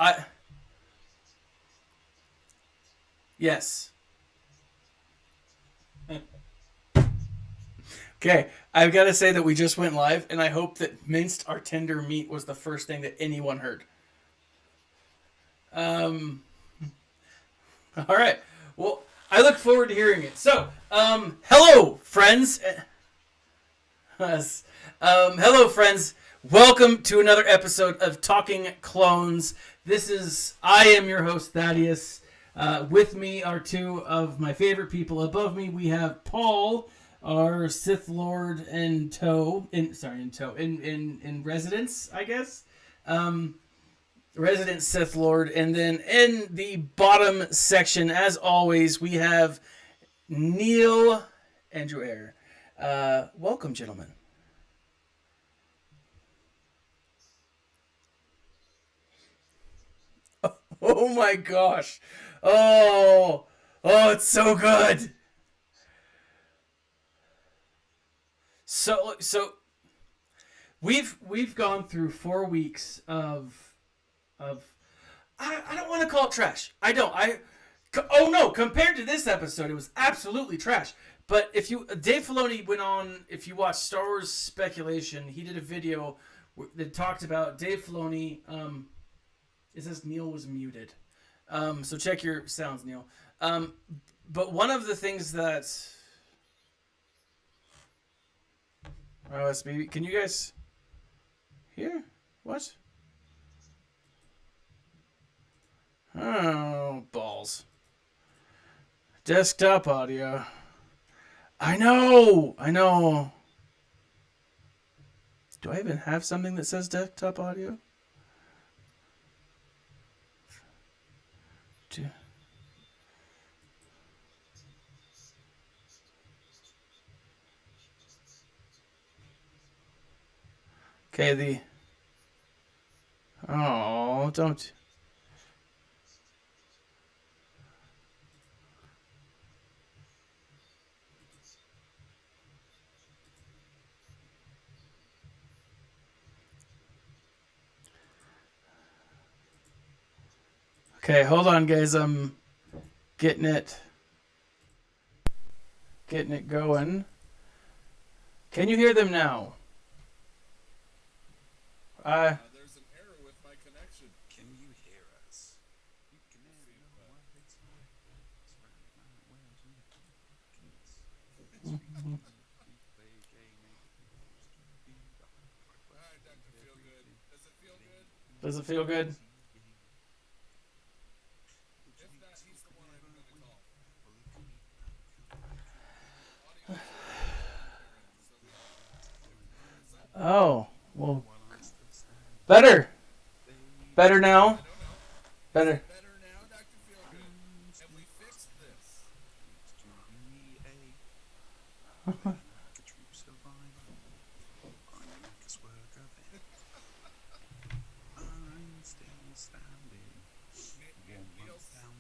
I yes. Okay, I've got to say that we just went live, and I hope that minced our tender meat was the first thing that anyone heard. Um, all right. Well, I look forward to hearing it. So, hello, friends. Yes. Hello, friends. Welcome to another episode of Talking Clones. I am your host, Thaddeus. With me are two of my favorite people. Above me, we have Paul, our Sith Lord in residence, I guess. Resident Sith Lord. And then in the bottom section, as always, we have Neil Andrew Ayer. Welcome, gentlemen. Oh my gosh. Oh, it's so good. So we've gone through 4 weeks of I don't want to call it trash. I don't. Oh no, compared to this episode, it was absolutely trash. But if you Dave Filoni went on, if you watch Star Wars speculation, he did a video that talked about Dave Filoni. It says Neil was muted. So check your sounds, Neil. But one of the things that OSB, can you guys hear? What? Oh, balls. Desktop audio. I know. Do I even have something that says desktop audio? Okay, oh, don't. Okay, hold on, guys. I'm getting it going. Can you hear them now? There's an error with my connection. Can you hear us? You can hear me. Alright, Dr. Feelgood. Does it feel good? Does it feel good? If not, he's the one I'm going to call. Oh, well, better now. I don't know. Better. Is it better now, Dr. Feelgood? And we fixed this.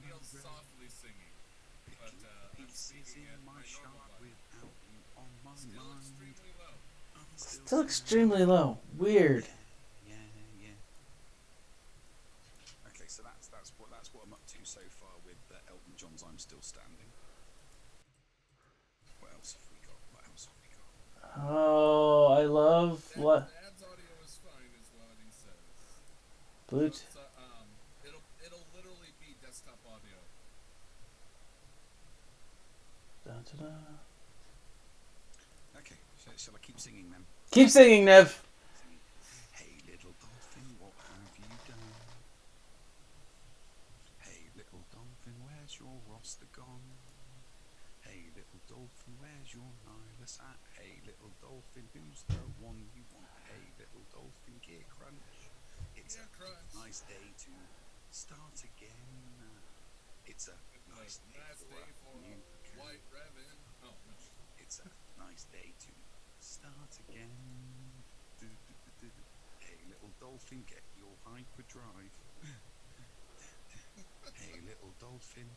Neil's softly singing, but I'm speaking at my normal volume. Still extremely low. Still extremely low. Weird. Yeah. Okay, so that's what I'm up to so far with Elton John's "I'm Still Standing." What else have we got? Oh, I love what Dad's audio is fine, is what he says. Bluetooth. So, it'll literally be desktop audio. Da-da-da. Okay, so shall I keep singing then? Keep singing, Nev. Hey little dolphin, what have you done? Hey little dolphin, where's your roster gone? Hey little dolphin, where's your Nihilus at? Hey little dolphin, who's the one you want? Hey little dolphin, gear crunch. It's Gear a crunch. nice day to start again. It's a nice day for a new White Raven. Oh, no. It's a nice day to start again. Hey little dolphin, get your hyperdrive. Hey little dolphin,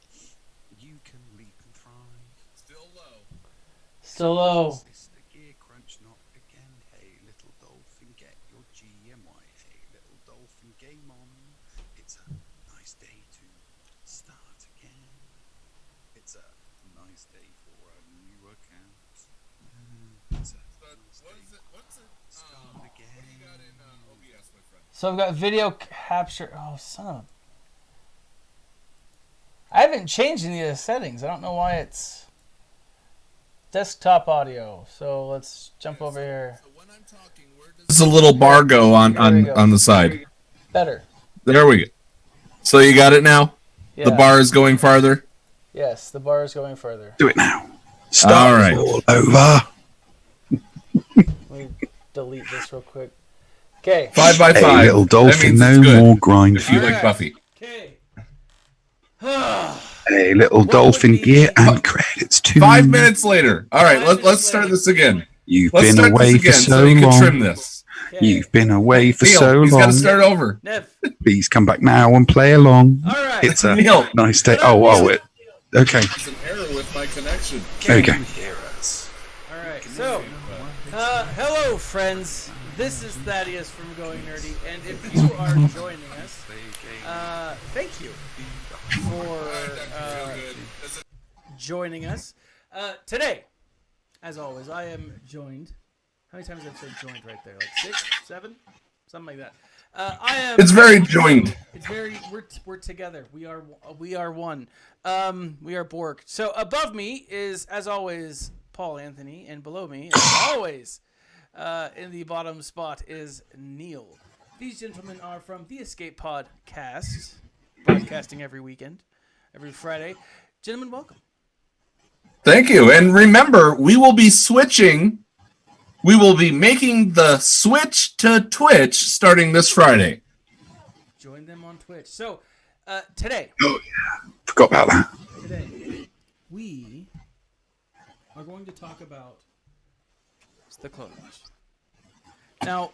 you can leap and thrive. Still low. Still low. Sister gear crunch not again. Hey little dolphin, get your GMY. Hey little dolphin, game on. It's a stay for a new account. But what is it? What's it? Start What do you again. got in OBS, my friend? So I've got video capture. Oh, son of a... I haven't changed any of the settings. I don't know why it's desktop audio. So let's jump over here. So when I'm talking, where does there's a little bar go There we go. on the side? Better. There we go. So you got it now? Yeah. The bar is going farther? Yes, the bar is going further. Do it now. Start All right. all over. Let me delete this real quick. Okay. 5 by 5. Hey, little dolphin, that means no it's good more grind. if you All like right. Buffy. Okay. Hey, little What dolphin, would be- gear and credits too. 5 minutes later. All right, 5 let's minutes start later. this again. You've Let's been start away this for again so you can long. trim this. Okay. You've been away for Neil, so he's got long. to start over. Nev. Please come back now and play along. All right. It's a Neil. nice day. Shut up, Neil. Okay. There's an error with my connection. There we go. All right. So, hello, friends. This is Thaddeus from Going Nerdy, and if you are joining us, thank you for joining us today. As always, I am joined. How many times have I said joined right there? Like 6, 7, something like that. I am. It's very joined. It's very. We're together. We are one. We are Borg. So above me is, as always, Paul Anthony, and below me, as always, in the bottom spot is Neil. These gentlemen are from the Escape Podcast, broadcasting every weekend, every Friday. Gentlemen, welcome. Thank you. And remember, we will be switching. We will be making the switch to Twitch starting this Friday. Join them on Twitch. So today, Oh, yeah. Forgot about that. today, we are going to talk about the Clone Wars. Now,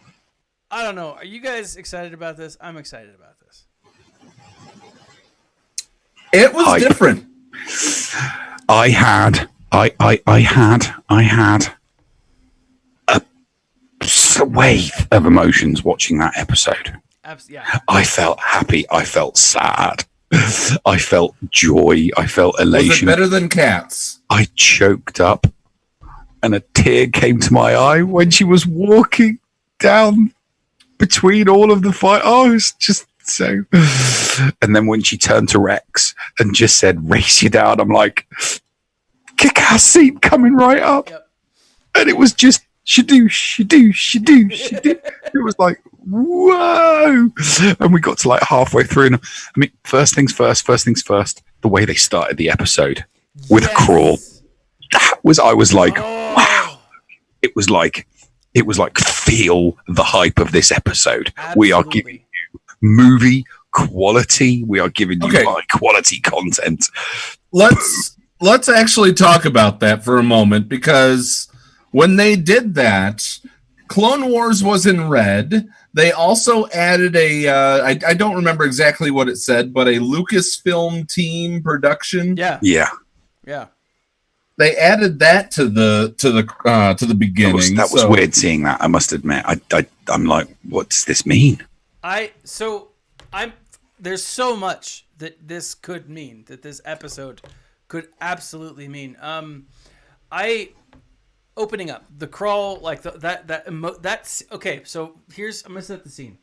I don't know. Are you guys excited about this? I'm excited about this. It was Hype. different. I had a wave of emotions watching that episode. Yeah. I felt happy. I felt sad. I felt joy. I felt Was it elation. better than Cats? I choked up and a tear came to my eye when she was walking down between all of the fight. Oh, it was just so. And then when she turned to Rex and just said, race you down, I'm like, kick-ass scene coming right up. Yep. And it was just, shadoosh. It was like, whoa. And we got to like halfway through. And I mean, first things first, the way they started the episode with a crawl. That was, I was like, wow. It was like feel the hype of this episode. We are giving you movie quality. We are giving you high quality content. Let's actually talk about that for a moment, because when they did that, Clone Wars was in red. They also added I don't remember exactly what it said, but a Lucasfilm team production. Yeah. They added that to the beginning. That was weird seeing that. I must admit. I'm like, what does this mean? There's so much that this could mean, that this episode could absolutely mean. Opening up the crawl, like that's okay. So I'm gonna set the scene.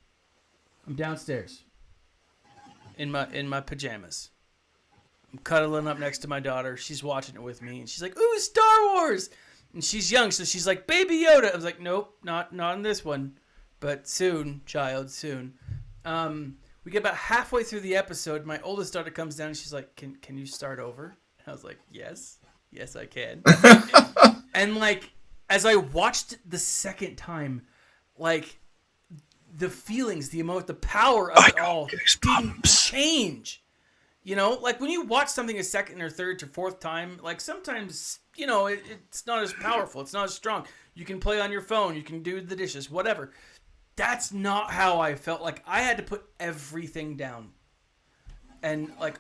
I'm downstairs in my pajamas. I'm cuddling up next to my daughter. She's watching it with me, and she's like, "Ooh, Star Wars!" And she's young, so she's like, "Baby Yoda." I was like, "Nope, not in this one, but soon, child, soon." We get about halfway through the episode. My oldest daughter comes down, and she's like, "Can you start over?" And I was like, "Yes, I can." And like, as I watched the second time, like the feelings, the power of it all didn't change. You know, like when you watch something a second or third to fourth time, like sometimes, you know, it's not as powerful. It's not as strong. You can play on your phone. You can do the dishes, whatever. That's not how I felt. Like I had to put everything down. And like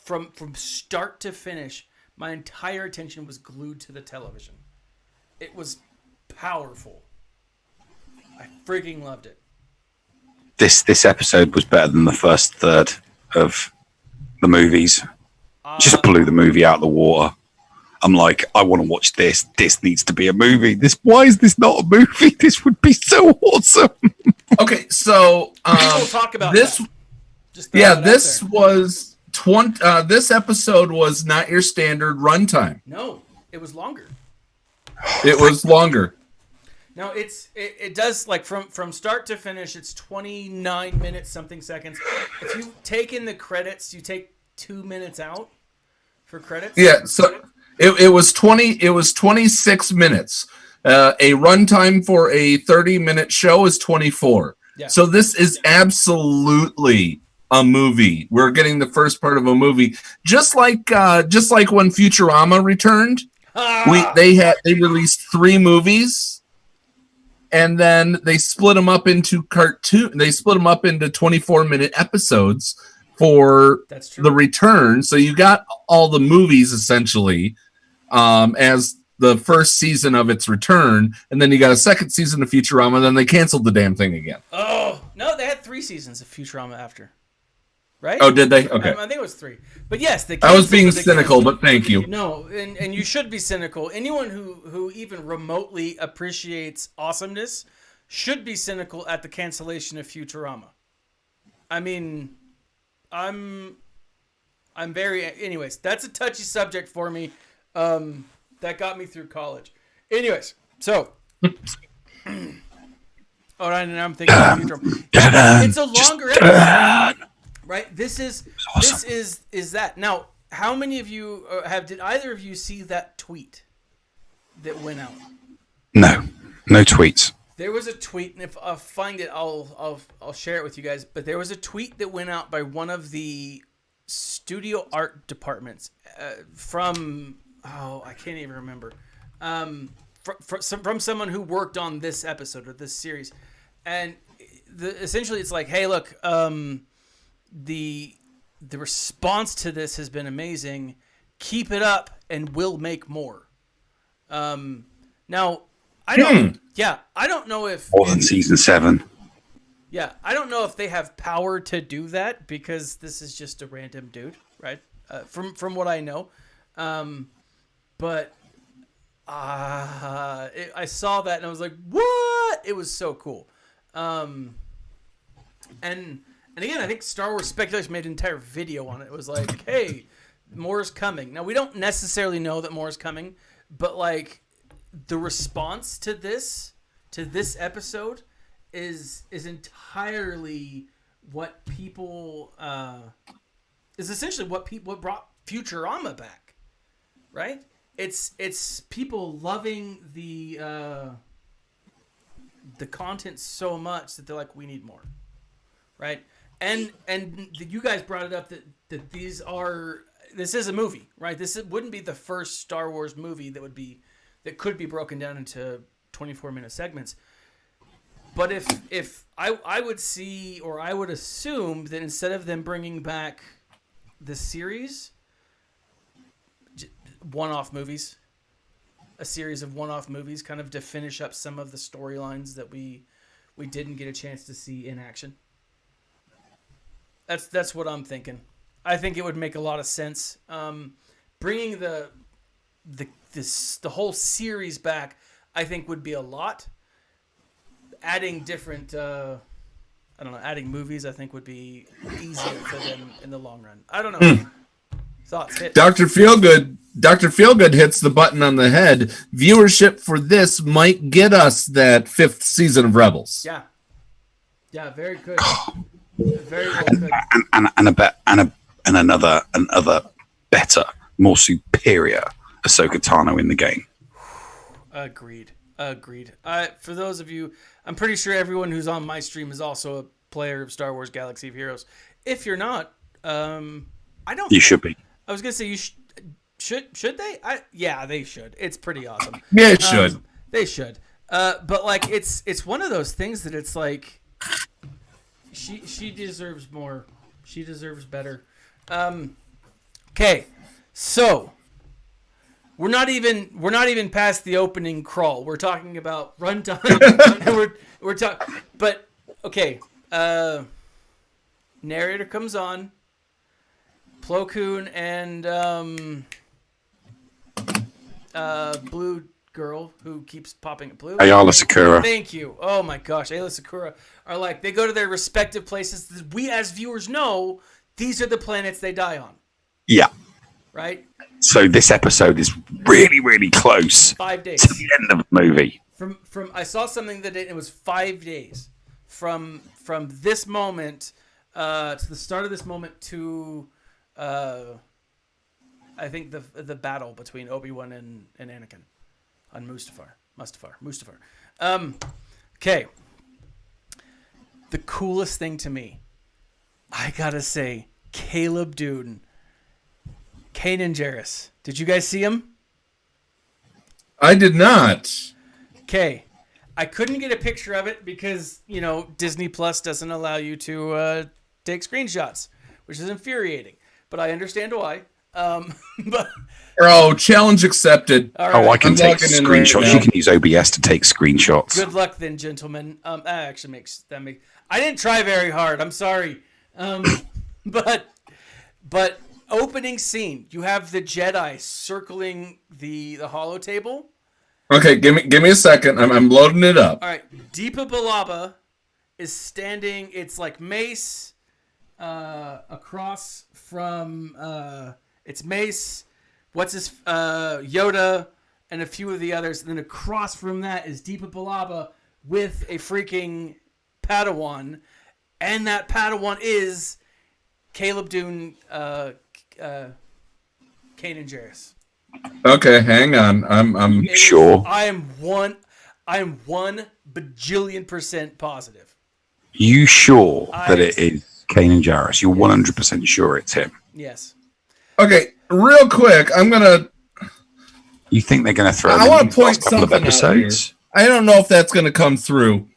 from start to finish, my entire attention was glued to the television. It was powerful. I freaking loved it. This episode was better than the first third of the movies. Just blew the movie out of the water. I'm like, I want to watch this. This needs to be a movie. Why is this not a movie? This would be so awesome. Okay, so We'll talk about this. that. Just throw that out This there. was this episode was not your standard runtime. No, it was longer. It was longer. No, it does, like, from start to finish, it's 29 minutes something seconds. If you take in the credits, you take 2 minutes out for credits. Yeah, so it was 26 minutes. A runtime for a 30-minute show is 24. Yeah. So this is absolutely a movie. We're getting the first part of a movie, just like when Futurama returned. They released 3 movies, and then they split them up into cartoon. They split them up into 24-minute episodes for the return. So you got all the movies essentially as the first season of its return, and then you got a second season of Futurama, and then they canceled the damn thing again. Oh, no, they had 3 seasons of Futurama after. Right? Oh, did they? Okay. I think it was 3. But yes, I was being cynical, but thank you. No, and you should be cynical. Anyone who even remotely appreciates awesomeness should be cynical at the cancellation of Futurama. I mean, I'm very... Anyways, that's a touchy subject for me. That got me through college. Anyways, so... All right, and I'm thinking of Futurama. It's a longer episode. Right, this is that. Now, how many of you did either of you see that tweet that went out? No tweets. There was a tweet, and if I find it, I'll share it with you guys. But there was a tweet that went out by one of the studio art departments from I can't even remember, from someone who worked on this episode or this series, and essentially it's like, hey, look. The response to this has been amazing. Keep it up, and we'll make more. Now, I don't know if more than season 7. Yeah, I don't know if they have power to do that because this is just a random dude, right? From what I know, but I saw that and I was like, what? It was so cool, And again, I think Star Wars Speculation made an entire video on it. It was like, hey, more's coming. Now, we don't necessarily know that more's coming, but, like, the response to this episode is entirely what people... is essentially what brought Futurama back, right? It's people loving the content so much that they're like, we need more, right? And you guys brought it up that this is a movie, right? Wouldn't be the first Star Wars movie that could be broken down into 24-minute segments. But if I would see, or I would assume that instead of them bringing back the series, a series of one-off movies, kind of to finish up some of the storylines that we didn't get a chance to see in action. That's what I'm thinking. I think it would make a lot of sense. Bringing the whole series back, I think, would be a lot. Adding different, adding movies, I think, would be easier for them in the long run. I don't know. Thoughts? Hit. Dr. Feelgood hits the button on the head. Viewership for this might get us that 5th season of Rebels. Yeah, very good. Very well good. And another better, more superior Ahsoka Tano in the game. Agreed. For those of you, I'm pretty sure everyone who's on my stream is also a player of Star Wars Galaxy of Heroes. If you're not, I don't. You should be. I was gonna say should they? Yeah, they should. It's pretty awesome. Yeah, it should. They should. But like, it's one of those things that it's like. She deserves more. She deserves better. Okay, so we're not even past the opening crawl. We're talking about runtime, and we're talking. But okay, narrator comes on. Plo Koon and blue girl who keeps popping blue. Ayala Sakura. Thank you. Oh my gosh, Ayla Sakura are like they go to their respective places. We as viewers know these are the planets they die on, Yeah. right? So this episode is really, really close 5 days to the end of the movie. From I saw something that it was 5 days from this moment to the start of this moment to I think the battle between Obi-Wan and Anakin on Mustafar. Okay. The coolest thing to me, I gotta say, Caleb Dune, Kanan Jarrus. Did you guys see him? I did not. Okay. I couldn't get a picture of it because, Disney Plus doesn't allow you to take screenshots, which is infuriating. But I understand why. But Challenge accepted. all right. Oh, I can I'm take logging in right screenshots. now. You can use OBS to take screenshots. Good luck then, gentlemen. That actually makes. I didn't try very hard. I'm sorry. But opening scene, you have the Jedi circling the holo table. Okay, give me a second. I'm loading it up. All right, Deepa Billaba is standing. It's like Mace across from it's Mace. What's his Yoda and a few of the others. And then across from that is Deepa Billaba with a freaking Padawan, and that Padawan is Caleb Dune, Kanan Jarrus. Okay, hang on. I'm Sure. I am 1 bajillion% positive. You sure that it is Kanan Jarrus? You're 100% sure it's him? Yes. okay. Real quick, You think they're going to throw I him want in to these point last couple of something out here. episodes? I don't know if that's going to come through.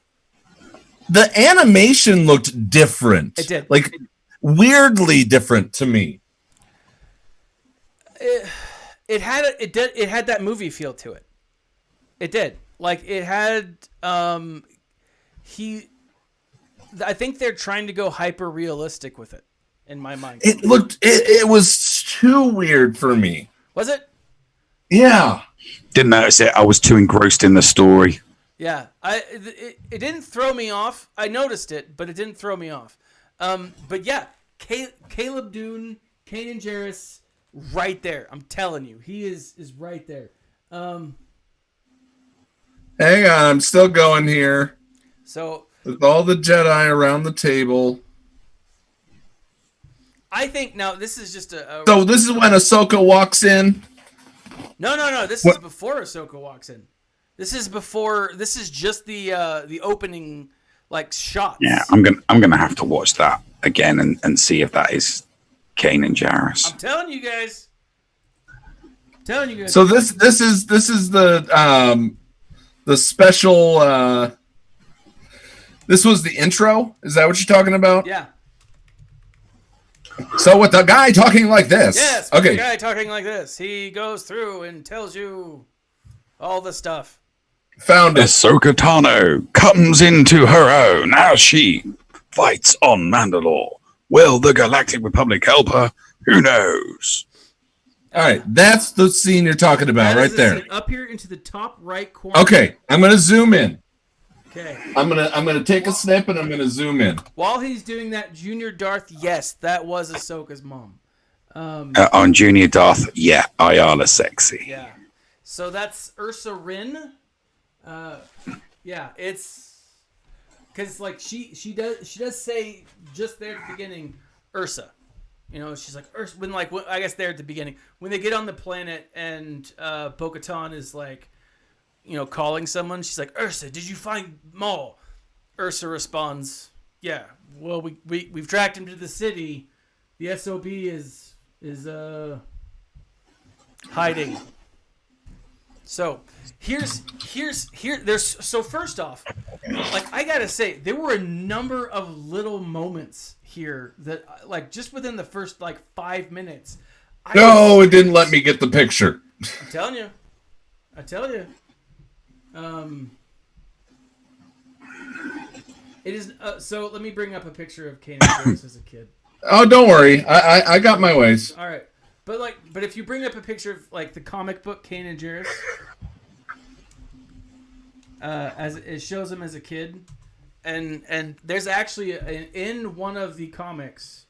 The animation looked different. It did. Like weirdly different to me. It had that movie feel to it. It did. Like it had I think they're trying to go hyper realistic with it in my mind. It was too weird for me. Was it? Yeah. Didn't notice it. I was too engrossed in the story. Yeah. It didn't throw me off. I noticed it, but it didn't throw me off. But yeah, Caleb Dune, Kanan Jarrus, right there. I'm telling you, he is right there. Hang on, I'm still going here. So With all the Jedi around the table. I think now this is just So this is when Ahsoka walks in. No. This is before Ahsoka walks in. This is just the opening shots. Yeah, I'm gonna have to watch that again and see if that is Kanan Jarrus. I'm telling you guys. So this is the special. This was the intro. Is that what you're talking about? Yeah. So with the guy talking like this. Yes. Okay. The guy talking like this. He goes through and tells you all the stuff. Found it. Ahsoka Tano comes into her own as she fights on Mandalore. Will the Galactic Republic help her? Who knows? All right, that's the scene you're talking about, That right is the there. scene up here into the top right corner. Okay, I'm gonna zoom in. Okay. I'm gonna take a snip and I'm gonna zoom in. While he's doing that, Junior Darth, yes, that was Ahsoka's mom. On Junior Darth, yeah, Ayala sexy. Yeah. So that's Ursa Rin. Yeah, it's because she does say just there at the beginning, Ursa. She's like Ursa when I guess there at the beginning when they get on the planet and Bo-katan is calling someone. She's like, Ursa, did you find Maul? Ursa responds, yeah. Well, we've tracked him to the city. The SOB is hiding. So so first off, I gotta say, there were a number of little moments here that just within the first 5 minutes. It didn't let me get the picture. I'm telling you. It is so let me bring up a picture of Kanan Jarrus as a kid. Oh, don't worry. I got my ways. All right. but if you bring up a picture of like the comic book Kanan and Jarrus, as it shows him as a kid, and there's actually in one of the comics,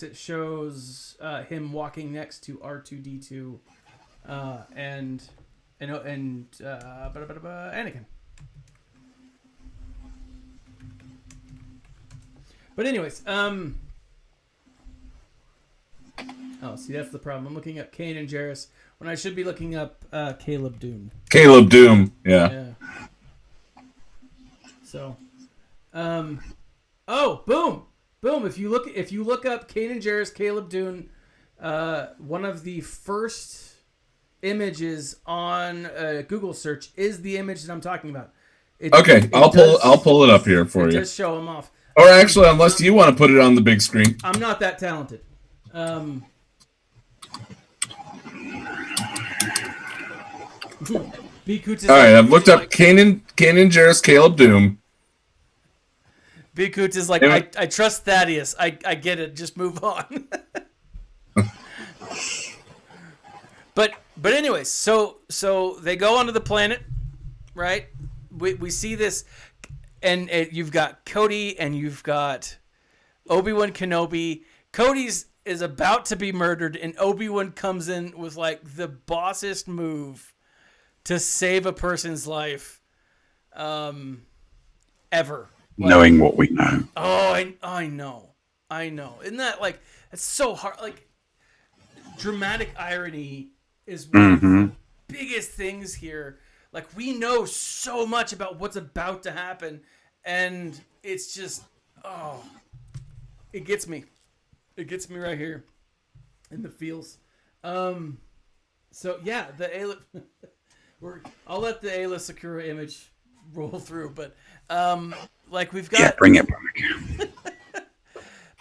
it shows him walking next to R2D2, and Anakin. But anyways, oh, see, that's the problem. I'm looking up Kanan and Jarrus when I should be looking up Caleb Dune. Caleb Doom, yeah. So, oh, boom. If you look up Kanan Jarrus, Caleb Dune, one of the first images on Google search is the image that I'm talking about. I'll pull it up here for you. Just show them off. Or actually, unless you want to put it on the big screen. I'm not that talented. B-Coots is all right, I've looked up Kanan Jarrus, Caleb Doom. B-Coots is like, I trust Thaddeus. I get it. Just move on. But anyways, so they go onto the planet, right? We see this, and you've got Cody and you've got Obi-Wan Kenobi. Cody's is about to be murdered, and Obi-Wan comes in with like the bossest move to save a person's life, ever. Knowing what we know. Oh, I know. Isn't that like, it's so hard. Like, dramatic irony is one of the biggest things here. Like, we know so much about what's about to happen, and it's just, it gets me. It gets me right here in the feels. So yeah, the I'll let the Ayla Sakura image roll through, but like we've got, bring it back.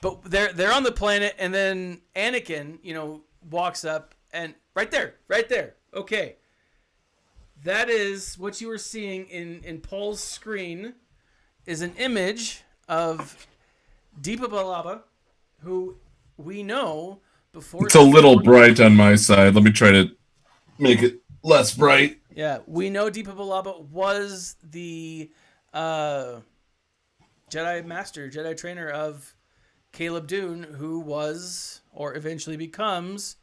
But they're on the planet, and then Anakin, walks up, and right there. Okay, that is what you were seeing in Paul's screen, is an image of Deepa Balaba, who we know before. It's a little bright on my side. Let me try to make it less bright. Yeah, we know Deepa Balaba was the Jedi trainer of Caleb Dune, who was, or eventually becomes,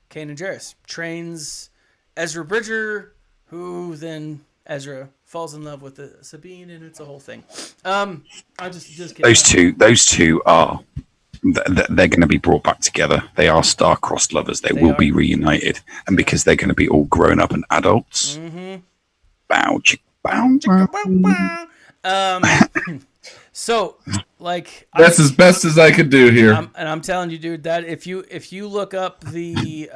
Kanan Jarrus. Trains Ezra Bridger, who then Ezra falls in love with Sabine, and it's a whole thing. I'm just kidding. Those two are, they're going to be brought back together. They are star-crossed lovers. They will be reunited, and because they're going to be all grown up and adults. Bow, chick, bow, bow. So, like, that's as best as I could do here. And I'm telling you, dude, that if you look up the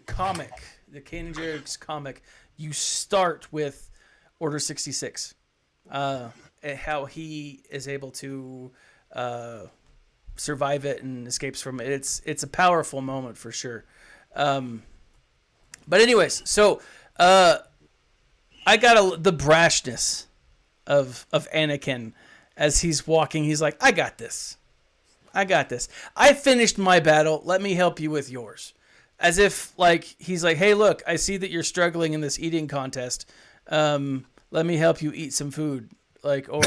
comic, the Kanan Jarrus comic, you start with Order 66, how he is able to survive it and escapes from it. It's a powerful moment for sure. But anyways, so I got the brashness of Anakin as he's walking. He's like, I got this. I finished my battle. Let me help you with yours. As if, like, he's like, hey, look, I see that you're struggling in this eating contest. Let me help you eat some food. Like, or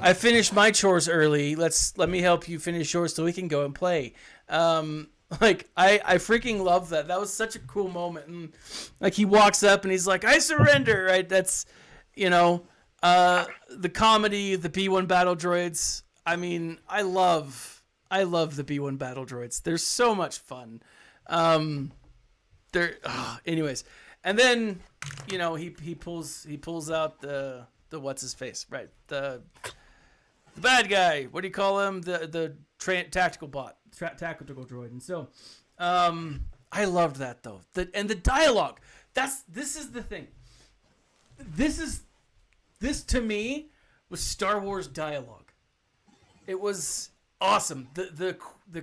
I finished my chores early. Let me help you finish yours so we can go and play. Like, I freaking love that. That was such a cool moment. And like, he walks up and he's like, I surrender. Right. That's, the comedy, the B1 battle droids. I mean, I love the B1 battle droids. They're so much fun. Anyways, and then he pulls out the what's his face, right? The bad guy. What do you call him? The tactical bot, tactical droid. And so, I loved that though. And the dialogue. This is the thing. This to me was Star Wars dialogue. It was awesome. The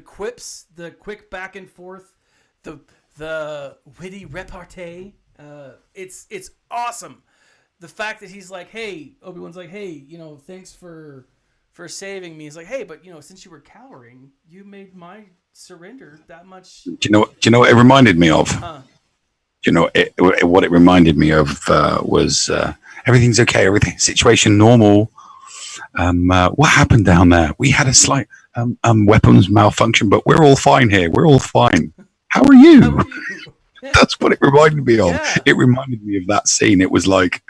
quips, the quick back and forth, the witty repartee. It's awesome. The fact that he's like, hey, Obi-Wan's like, hey, thanks for for saving me. He's like, hey, but since you were cowering, you made my surrender that much. Do you know what it reminded me of? What it reminded me of was everything's okay, everything situation normal. What happened down there? We had a slight weapons malfunction, but we're all fine here. We're all fine. How are you? How are you? That's what it reminded me of. Yeah. It reminded me of that scene. It was like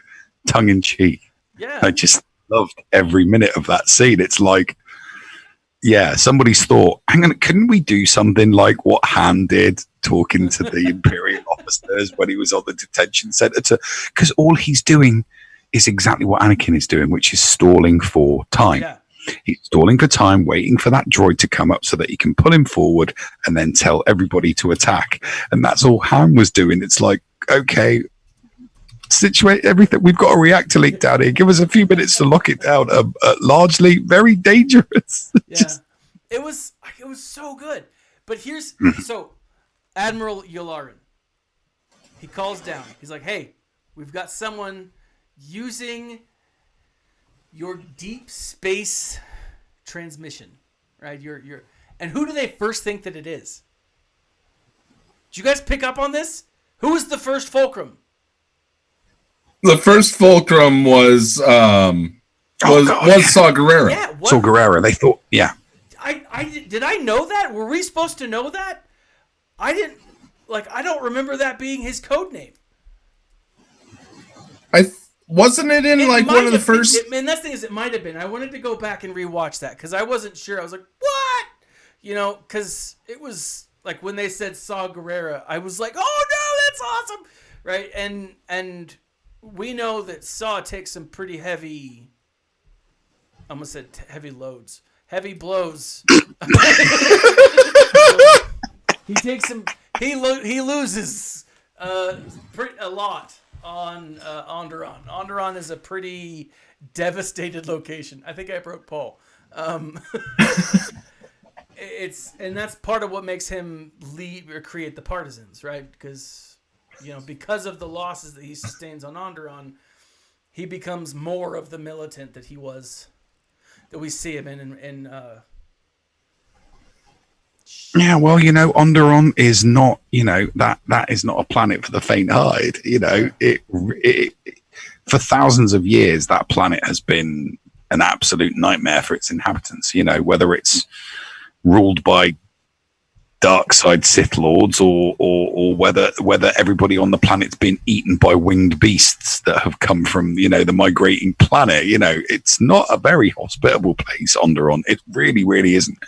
tongue in cheek. Yeah. I just loved every minute of that scene. It's like, yeah, somebody's thought, hang on, couldn't we do something like what Han did talking to the Imperial officers when he was on the detention center? Because all he's doing is exactly what Anakin is doing, which is stalling for time. Yeah. He's stalling for time, waiting for that droid to come up so that he can pull him forward and then tell everybody to attack. And that's all Han was doing. It's like, okay, situate everything. We've got a reactor leak down here. Give us a few minutes to lock it down. Largely very dangerous. Yeah. It was so good. But here's so Admiral Yularen. He calls down. He's like, hey, we've got someone using your deep space transmission, right? And who do they first think that it is? Did you guys pick up on this? Who was the first fulcrum? The first fulcrum was Saw Gerrera. Yeah, Saw Gerrera. They thought, yeah. Did I know that? Were we supposed to know that? I didn't. I don't remember that being his code name. Wasn't it in one of the first? And that thing is, it might have been. I wanted to go back and rewatch that because I wasn't sure. I was like, what? Because it was like when they said Saw Gerrera, I was like, oh no, that's awesome, right? And we know that Saw takes some pretty heavy. I almost said heavy loads, heavy blows. He takes some. He loses a lot on Onderon. Onderon is a pretty devastated location. I think I broke Paul. And that's part of what makes him lead or create the partisans, right? Because because of the losses that he sustains on Onderon, he becomes more of the militant that he was, that we see him in yeah, well, Onderon is not, that is not a planet for the faint-hearted. It for thousands of years, that planet has been an absolute nightmare for its inhabitants. Whether it's ruled by dark side Sith lords or whether everybody on the planet's been eaten by winged beasts that have come from the migrating planet. It's not a very hospitable place, Onderon. It really, really isn't.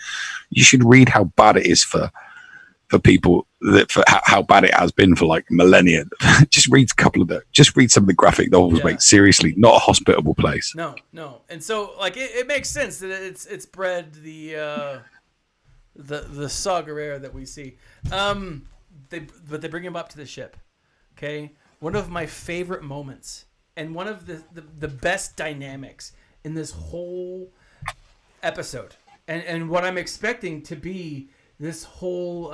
You should read how bad it is for people, for how bad it has been for millennia. Just read some of the graphic novels, Yeah. mate. Seriously, not a hospitable place. No. And so it makes sense that it's bred the Saw Gerrera that we see. They bring him up to the ship. Okay, one of my favorite moments and one of the best dynamics in this whole episode, and what I'm expecting to be this whole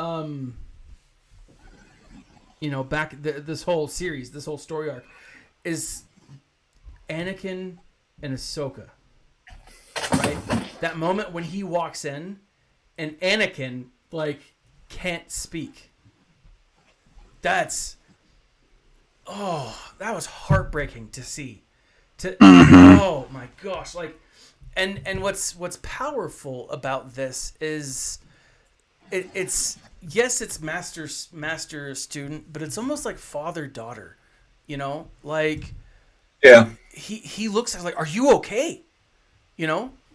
this whole series, this whole story arc, is Anakin and Ahsoka. Right, that moment when he walks in. And Anakin, can't speak. That was heartbreaking to see. Oh my gosh. And what's powerful about this is it's master student, but it's almost like father-daughter, Yeah. He looks like, are you okay?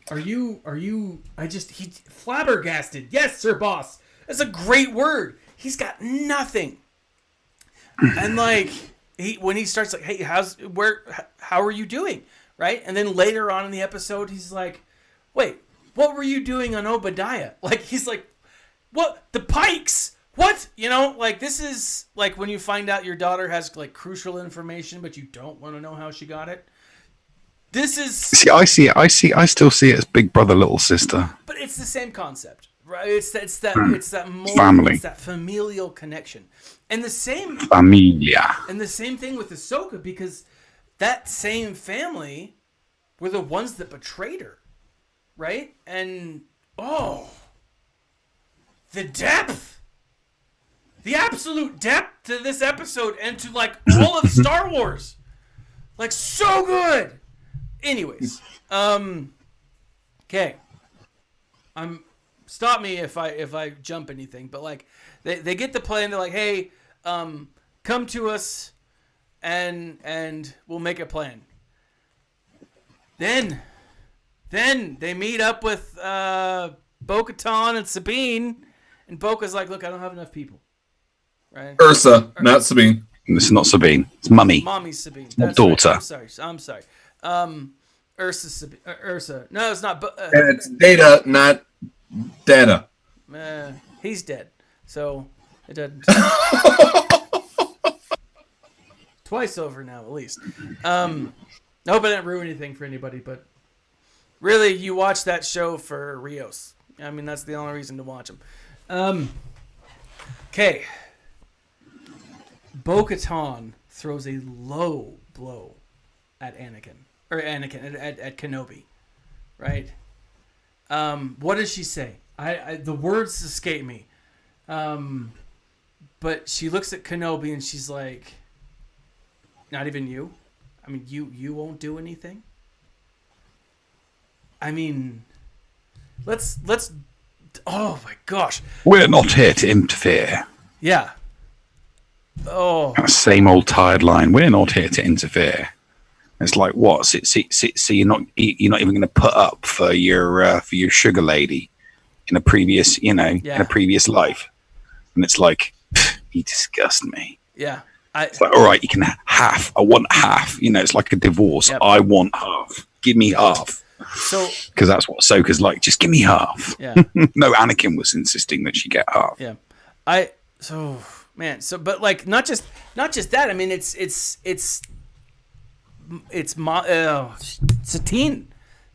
Are you, he flabbergasted. Yes, sir, boss. That's a great word. He's got nothing. And when he starts hey, how are you doing? Right. And then later on in the episode, he's like, wait, what were you doing on Obadiah? He's like, what? The Pikes? What? This is when you find out your daughter has crucial information, but you don't want to know how she got it. This is... See, I still see it as big brother, little sister. But it's the same concept, right? It's that family. It's that familial connection. And the same... Familia. And the same thing with Ahsoka, because that same family were the ones that betrayed her, right? And the depth, the absolute depth to this episode and to like all of Star Wars, like so good. Anyways, okay, stop me if I jump anything, but like they get the plan. They're like, hey, come to us, and we'll make a plan. Then they meet up with Bo-katan and Sabine, and Bo-katan's like, look, I don't have enough people. Right? Ursa, not Sabine. This is not Sabine. It's Mummy. Mommy's Sabine. That's daughter. Right. I'm sorry. Ursa's Sabine. Ursa. No, it's not. And it's Data, not Data. He's dead. So it doesn't. Twice over now, at least. I hope I didn't ruin anything for anybody, but really, you watch that show for Rios. I mean, that's the only reason to watch him. Okay. Bo-katan throws a low blow at Anakin. At Kenobi. Right? What does she say? The words escape me. But she looks at Kenobi and she's like, not even you? I mean, you won't do anything? I mean, let's oh my gosh. We're not here to interfere. Yeah. Oh. Same old tired line. We're not here to interfere. It's like what? So you're not even going to put up for your sugar lady in a previous in a previous life, and it's like, you disgust me. Yeah. It's like, all right, you can half. I want half. It's like a divorce. Yep. I want half. Give me half. So, because that's what Ahsoka's like. Just give me half. Yeah. No, Anakin was insisting that she get half. Yeah. But like not just that. I mean, it's Satine.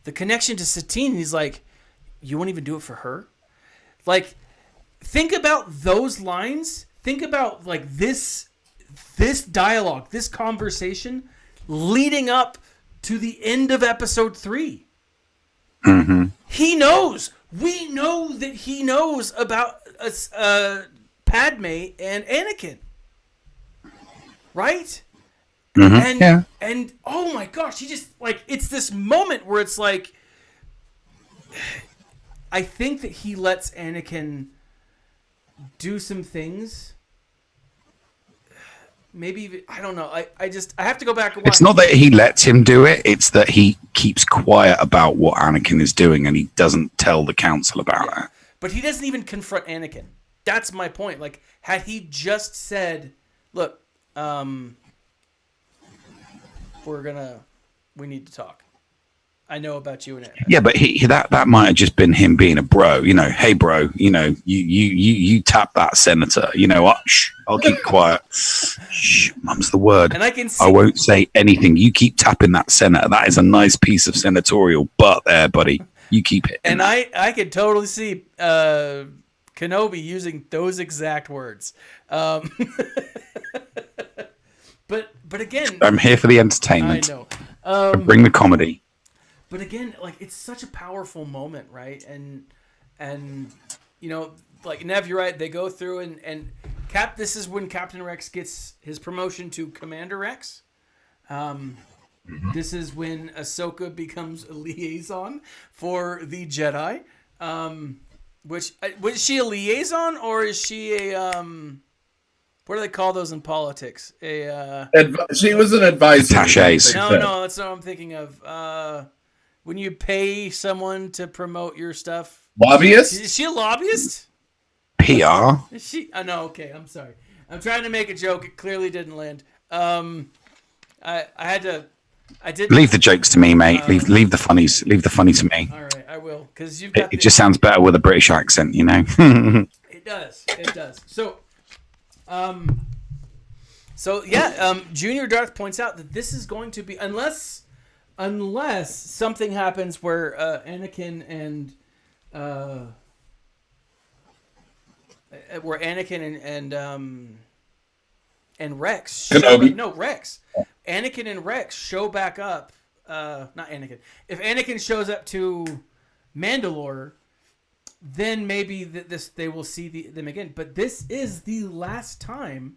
The connection to Satine. He's like, you won't even do it for her. Like, think about those lines. Think about like this dialogue, this conversation, leading up to the end of episode 3. Mm-hmm. He knows. We know that he knows about Padme and Anakin, right? Mm-hmm. And oh my gosh, he just like, it's this moment where it's like, I think that he lets Anakin do some things. Maybe even, I don't know. I have to go back and watch. It's not that he lets him do it. It's that he keeps quiet about what Anakin is doing and he doesn't tell the council about it. But he doesn't even confront Anakin. That's my point. Like, had he just said, look, we need to talk. I know about you and it. Yeah, but that might have just been him being a bro. Hey, bro. You tap that senator. You know what? Shh, I'll keep quiet. Shh, mum's the word. And I won't say anything. You keep tapping that senator. That is a nice piece of senatorial butt there, buddy. You keep it. And I could totally see Kenobi using those exact words. But again, I'm here for the entertainment. I know. Bring the comedy. But again, like, it's such a powerful moment, right? And like, Nev, you're right. They go through and this is when Captain Rex gets his promotion to Commander Rex. This is when Ahsoka becomes a liaison for the Jedi. Was she a liaison or is she a what do they call those in politics? She was an advisor. Attachés. No, that's not what I'm thinking of. When you pay someone to promote your stuff. Lobbyist? Is she a lobbyist? PR? Is she? Oh, no, okay, I'm sorry. I'm trying to make a joke. It clearly didn't land. I did. Leave the jokes to me, mate. Leave the funnies. Leave the funny to me. All right, I will. Because you've got it just sounds better with a British accent, It does. So, Junior Darth points out that this is going to be, unless something happens where Anakin and Rex Rex. Anakin and Rex show back up. Not Anakin. If Anakin shows up to Mandalore, then maybe they will see them again. But this is the last time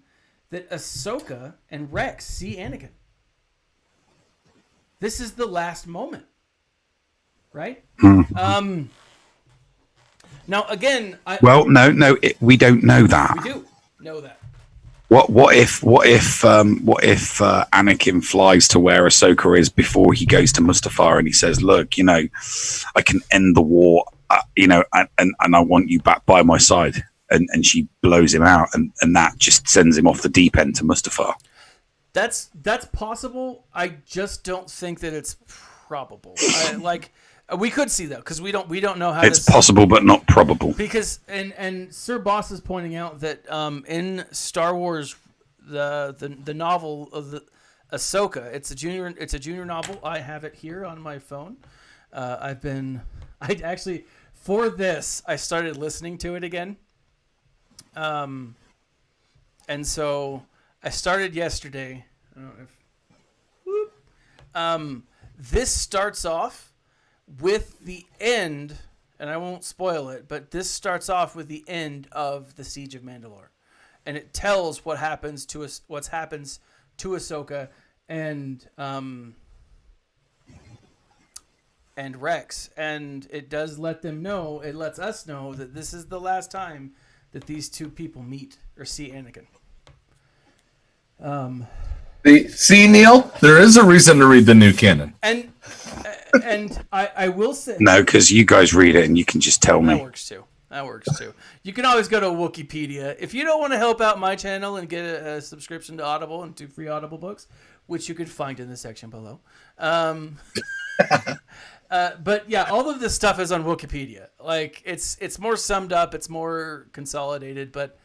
that Ahsoka and Rex see Anakin. This is the last moment, right? Now again, we don't know that. We do know that. What if Anakin flies to where Ahsoka is before he goes to Mustafar and he says, "Look, I can end the war, and I want you back by my side," and she blows him out, and that just sends him off the deep end to Mustafar. That's possible. I just don't think that it's probable. We could see that because we don't know how it's possible, but not probable. Because and Sir Boss is pointing out that in Star Wars, the novel of the Ahsoka, it's a junior novel. I have it here on my phone. I actually for this I started listening to it again. And so I started yesterday. I don't know if this starts off with the end, and I won't spoil it, but this starts off with the end of the Siege of Mandalore, and it tells what happens to Ahsoka and Rex, and it does let them know. It lets us know that this is the last time that these two people meet or see Anakin. See, Neil, there is a reason to read the new canon. And I will say... No, because you guys read it and you can just tell me. That works too. You can always go to Wikipedia. If you don't want to help out my channel and get a subscription to Audible and 2 free Audible books, which you could find in the section below. But yeah, all of this stuff is on Wikipedia. Like, it's more summed up, it's more consolidated, but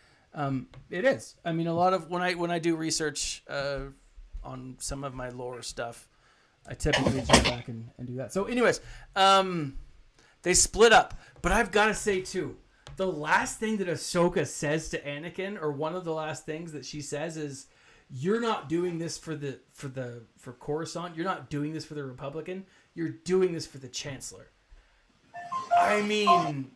it is. I mean, a lot of when I do research on some of my lore stuff, I typically go back and do that. So anyways, they split up. But I've got to say, too, the last thing that Ahsoka says to Anakin, or one of the last things that she says is, "You're not doing this for Coruscant. You're not doing this for the Republican. You're doing this for the Chancellor." I mean,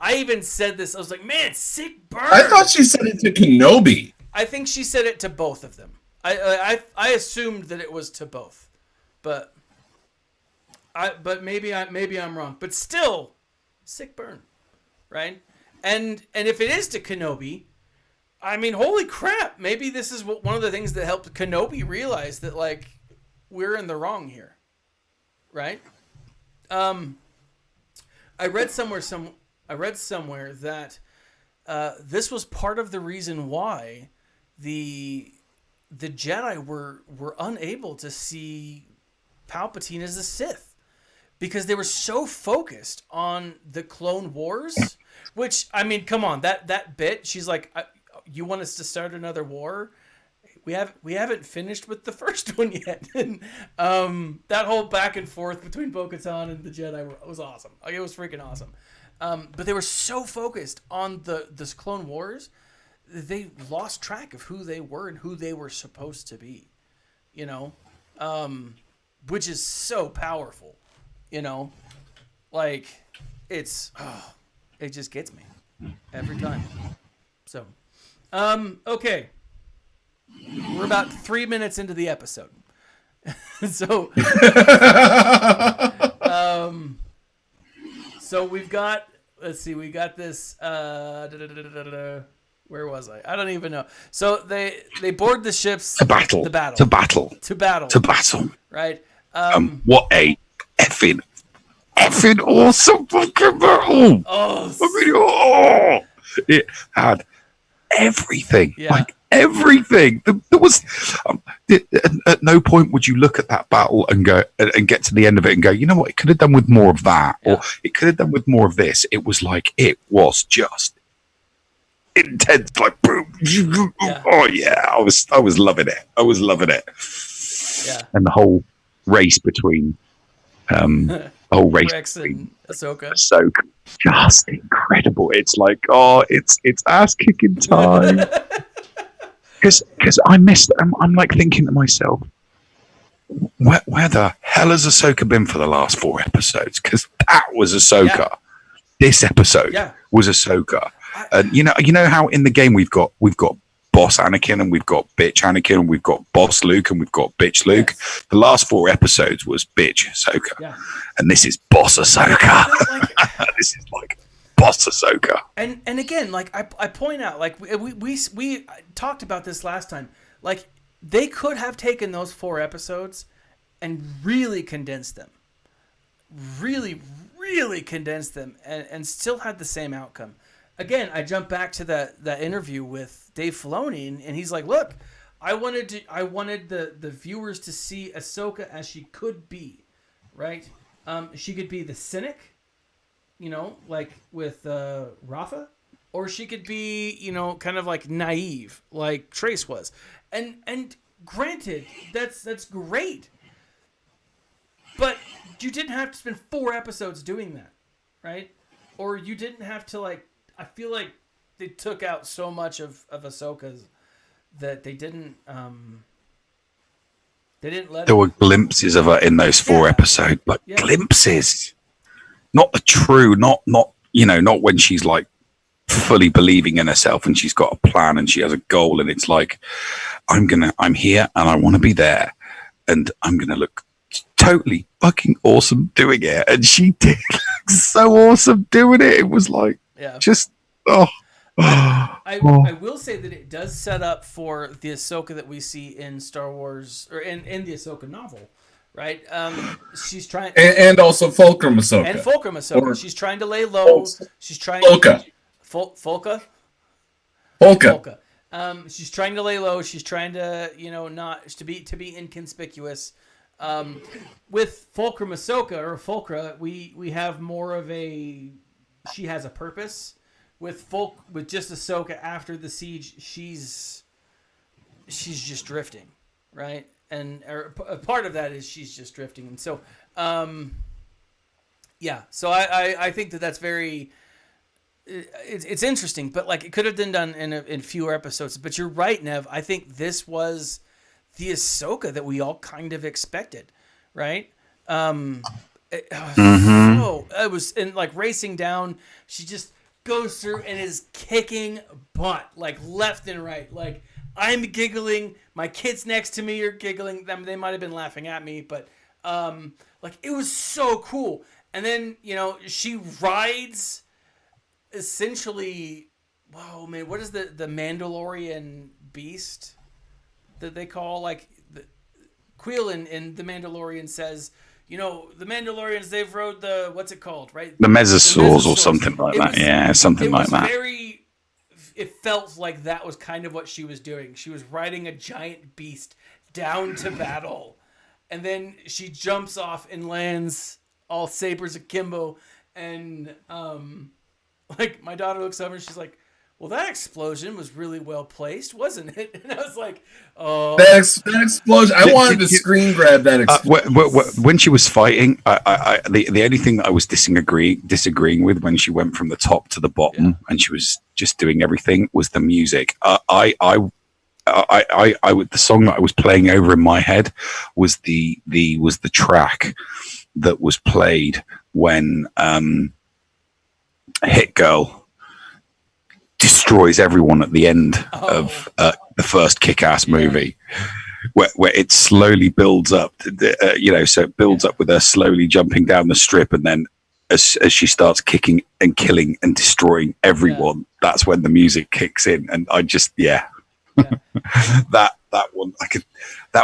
I even said this. I was like, man, sick burn. I thought she said it to Kenobi. I think she said it to both of them. I assumed that it was to both, but maybe I'm wrong. But still, sick burn, right? And if it is to Kenobi, I mean, holy crap! Maybe this is one of the things that helped Kenobi realize that, like, we're in the wrong here, right? I read somewhere that this was part of the reason why the Jedi were unable to see Palpatine as a Sith, because they were so focused on the Clone Wars. Which, I mean, come on, that bit. She's like, "You want us to start another war? We haven't finished with the first one yet." And that whole back and forth between Bo-katan and the Jedi was awesome. Like, it was freaking awesome. But they were so focused on this Clone Wars, they lost track of who they were and who they were supposed to be, which is so powerful, like it just gets me every time. So, okay. We're about 3 minutes into the episode. So we've got, we got this, where was I? I don't even know. So they board the ships. To battle. Right. What a effing awesome fucking battle. It had everything. Yeah. Like, everything. There was at no point would you look at that battle and go and get to the end of it and go, you know what, it could have done with more of that, or it could have done with more of this. It was like, it was just intense, like boom. Yeah. Oh yeah, I was loving it. Yeah. And the whole race between Rex and Ahsoka. Just incredible. It's like, it's ass kicking time. Because I'm like thinking to myself, where the hell has Ahsoka been for the last 4 episodes? Because that was Ahsoka. Yeah. This episode Yeah. was Ahsoka. I- And you know how in the game we've got boss Anakin and we've got bitch Anakin and we've got boss Luke and we've got bitch Luke. Yes. The last 4 episodes was bitch Ahsoka. Yeah. And this is boss Ahsoka. Like, This is like boss Ahsoka. and again, like I point out, like we talked about this last time. Like they could have taken those 4 episodes and really condensed them, really condensed them, and still had the same outcome. Again, I jump back to that interview with Dave Filoni, and he's like, "Look, I wanted the viewers to see Ahsoka as she could be, right? She could be the cynic, like with Rafa, or she could be, kind of like naive, like Trace was. And granted, that's great, but you didn't have to spend 4 episodes doing that, right? Or you didn't have to like. I feel like they took out so much of Ahsoka's that they didn't let. There were glimpses of her in those 4 episodes, like glimpses. Not the true, not when she's like fully believing in herself and she's got a plan and she has a goal and it's like, I'm here and I want to be there and I'm gonna look totally fucking awesome doing it. And she did look so awesome doing it. It was like just I will say that it does set up for the Ahsoka that we see in Star Wars or in the Ahsoka novel, right? She's trying and also Fulcrum Ahsoka. Or, she's trying to lay low. She's trying Folka. Folka. She's trying to lay low. She's trying to not to be inconspicuous. With Fulcrum Ahsoka or Fulcra, we have more of a she has a purpose. With just Ahsoka after the siege, she's just drifting, right? And a part of that is she's just drifting, and so So I think that's very it's interesting, but like it could have been done in fewer episodes. But you're right, Nev. I think this was the Ahsoka that we all kind of expected, right? It was in like racing down. She just goes through and is kicking butt like left and right. Like I'm giggling, my kids next to me are giggling. They might have been laughing at me, but like it was so cool. And then she rides essentially. Whoa, man! What is the Mandalorian beast that they call like the Quill in the Mandalorian says? The Mandalorians, they've rode the, what's it called, right? The Mesosaurs or something like that. Something like that. It felt like that was kind of what she was doing. She was riding a giant beast down to battle. And then she jumps off and lands all sabers akimbo. And, like, my daughter looks over and she's like, well, that explosion was really well placed, wasn't it? And I was like, oh. That explosion. I wanted to screen grab that explosion. When she was fighting, the only thing that I was disagreeing with when she went from the top to the bottom and she was just doing everything was the music. The song that I was playing over in my head was the track that was played when Hit Girl destroys everyone at the end of the first Kick-Ass movie, where it slowly builds up. So it builds up with her slowly jumping down the strip, and then as she starts kicking and killing and destroying everyone, that's when the music kicks in. And I just that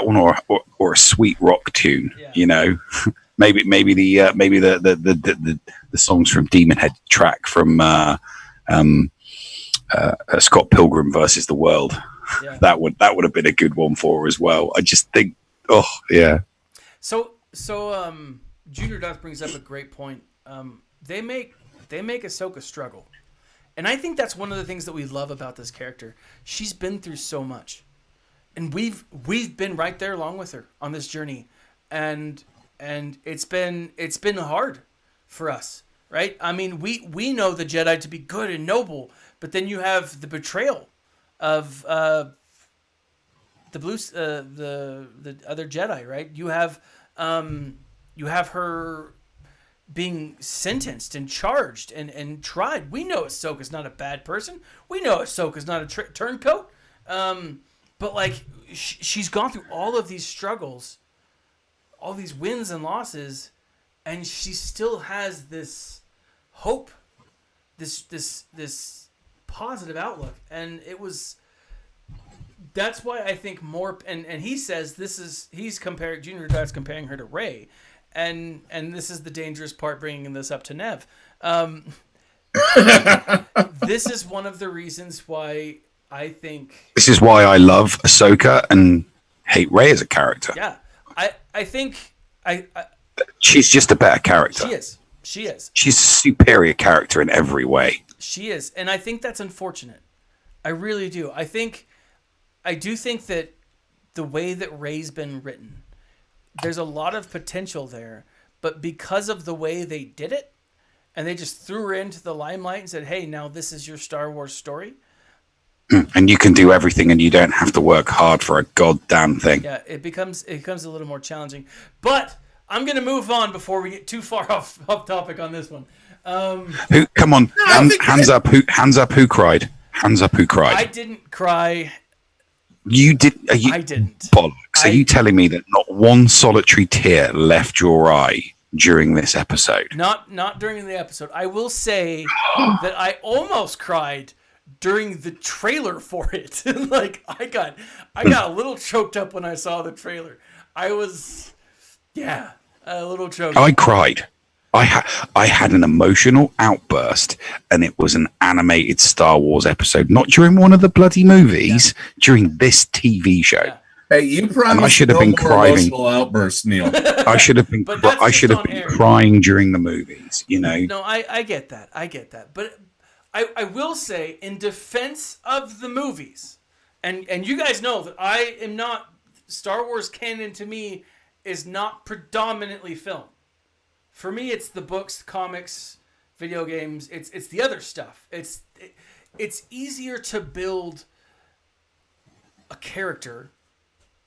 one or a sweet rock tune, maybe the songs from Demon Head track from Scott Pilgrim versus the World. That would have been a good one for her as well. I just think, So Junior Duff brings up a great point. They make Ahsoka struggle, and I think that's one of the things that we love about this character. She's been through so much, and we've been right there along with her on this journey, and it's been hard for us, right? I mean, we know the Jedi to be good and noble. But then you have the betrayal of the other Jedi, right? You have her being sentenced and charged and tried. We know Ahsoka's not a bad person. We know Ahsoka's not a turncoat. But like she's gone through all of these struggles, all these wins and losses, and she still has this hope, this positive outlook. And that's why I think more, and he says Junior Duck's comparing her to Rey, and this is the dangerous part, bringing this up to Nev. This is one of the reasons why I think this is why I love Ahsoka and hate Rey as a character. Yeah, I think she's just a better character. She is. She's a superior character in every way. She is, and I think that's unfortunate. I really do. I do think that the way that Rey's been written, there's a lot of potential there, but because of the way they did it, and they just threw her into the limelight and said, "Hey, now this is your Star Wars story." And you can do everything, and you don't have to work hard for a goddamn thing. Yeah, it becomes a little more challenging. But I'm going to move on before we get too far off topic on this one. Come on, hands up! Hands up! Who cried? Hands up! Who cried? I didn't cry. You did. I didn't. Bollocks! Are you telling me that not one solitary tear left your eye during this episode? Not during the episode. I will say that I almost cried during the trailer for it. Like I got a little choked up when I saw the trailer. I was a little choked up. I cried. I had an emotional outburst, and it was an animated Star Wars episode, not during one of the bloody movies, during this TV show. Yeah. Hey, you promised I should have been crying. Emotional outburst, Neil. I should have been crying during the movies. You know. No, I get that. I get that. But I will say, in defense of the movies, and you guys know that I am not, Star Wars canon to me is not predominantly film. For me, it's the books, comics, video games. It's the other stuff. It's easier to build a character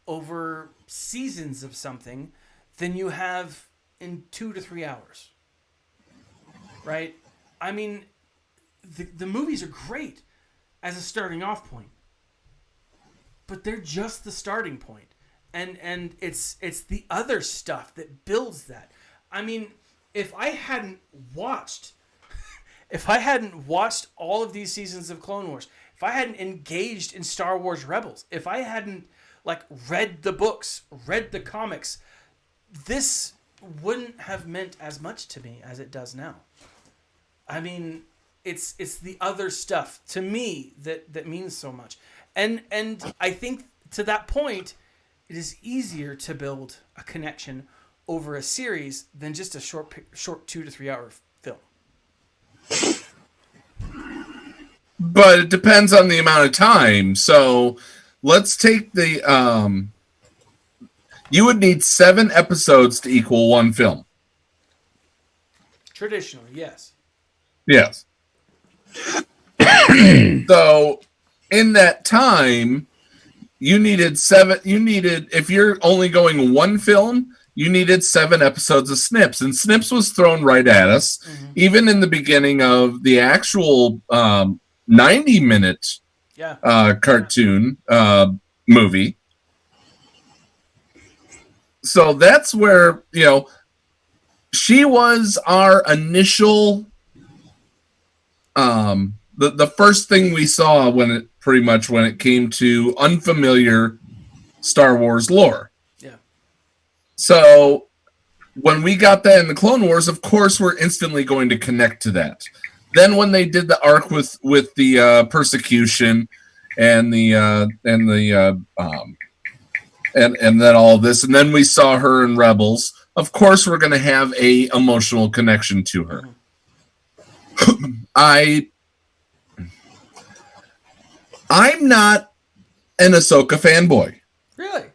over seasons of something than you have in 2 to 3 hours. Right? I mean, the movies are great as a starting off point, but they're just the starting point, and it's the other stuff that builds that. I mean, if I hadn't watched all of these seasons of Clone Wars, if I hadn't engaged in Star Wars Rebels, if I hadn't read the books, read the comics, this wouldn't have meant as much to me as it does now. I mean, it's the other stuff to me that means so much. And I think to that point, it is easier to build a connection over a series than just a short 2 to 3 hour film. But it depends on the amount of time. So let's take the you would need 7 episodes to equal one film. Traditionally, yes. Yes. So in that time, if you're only going one film, you needed 7 episodes of Snips, and Snips was thrown right at us, even in the beginning of the actual 90-minute cartoon movie. So that's where, she was our initial, the first thing we saw when it came to unfamiliar Star Wars lore. So when we got that in the Clone Wars, of course, we're instantly going to connect to that. Then when they did the arc with the persecution and then all this, and then we saw her in Rebels, of course, we're going to have a emotional connection to her. I'm not an Ahsoka fanboy. Really?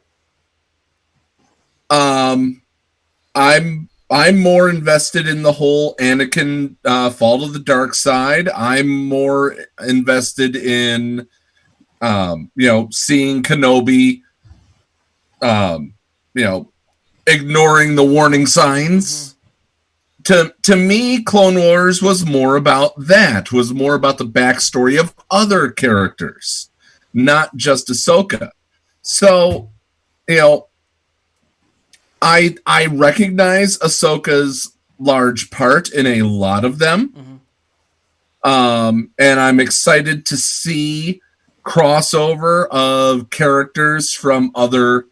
I'm more invested in the whole Anakin fall to the dark side. I'm more invested in seeing Kenobi um, you know, ignoring the warning signs. To me, Clone Wars was more about that, was more about the backstory of other characters, not just Ahsoka. So, you know, I recognize Ahsoka's large part in a lot of them. And I'm excited to see crossover of characters from other.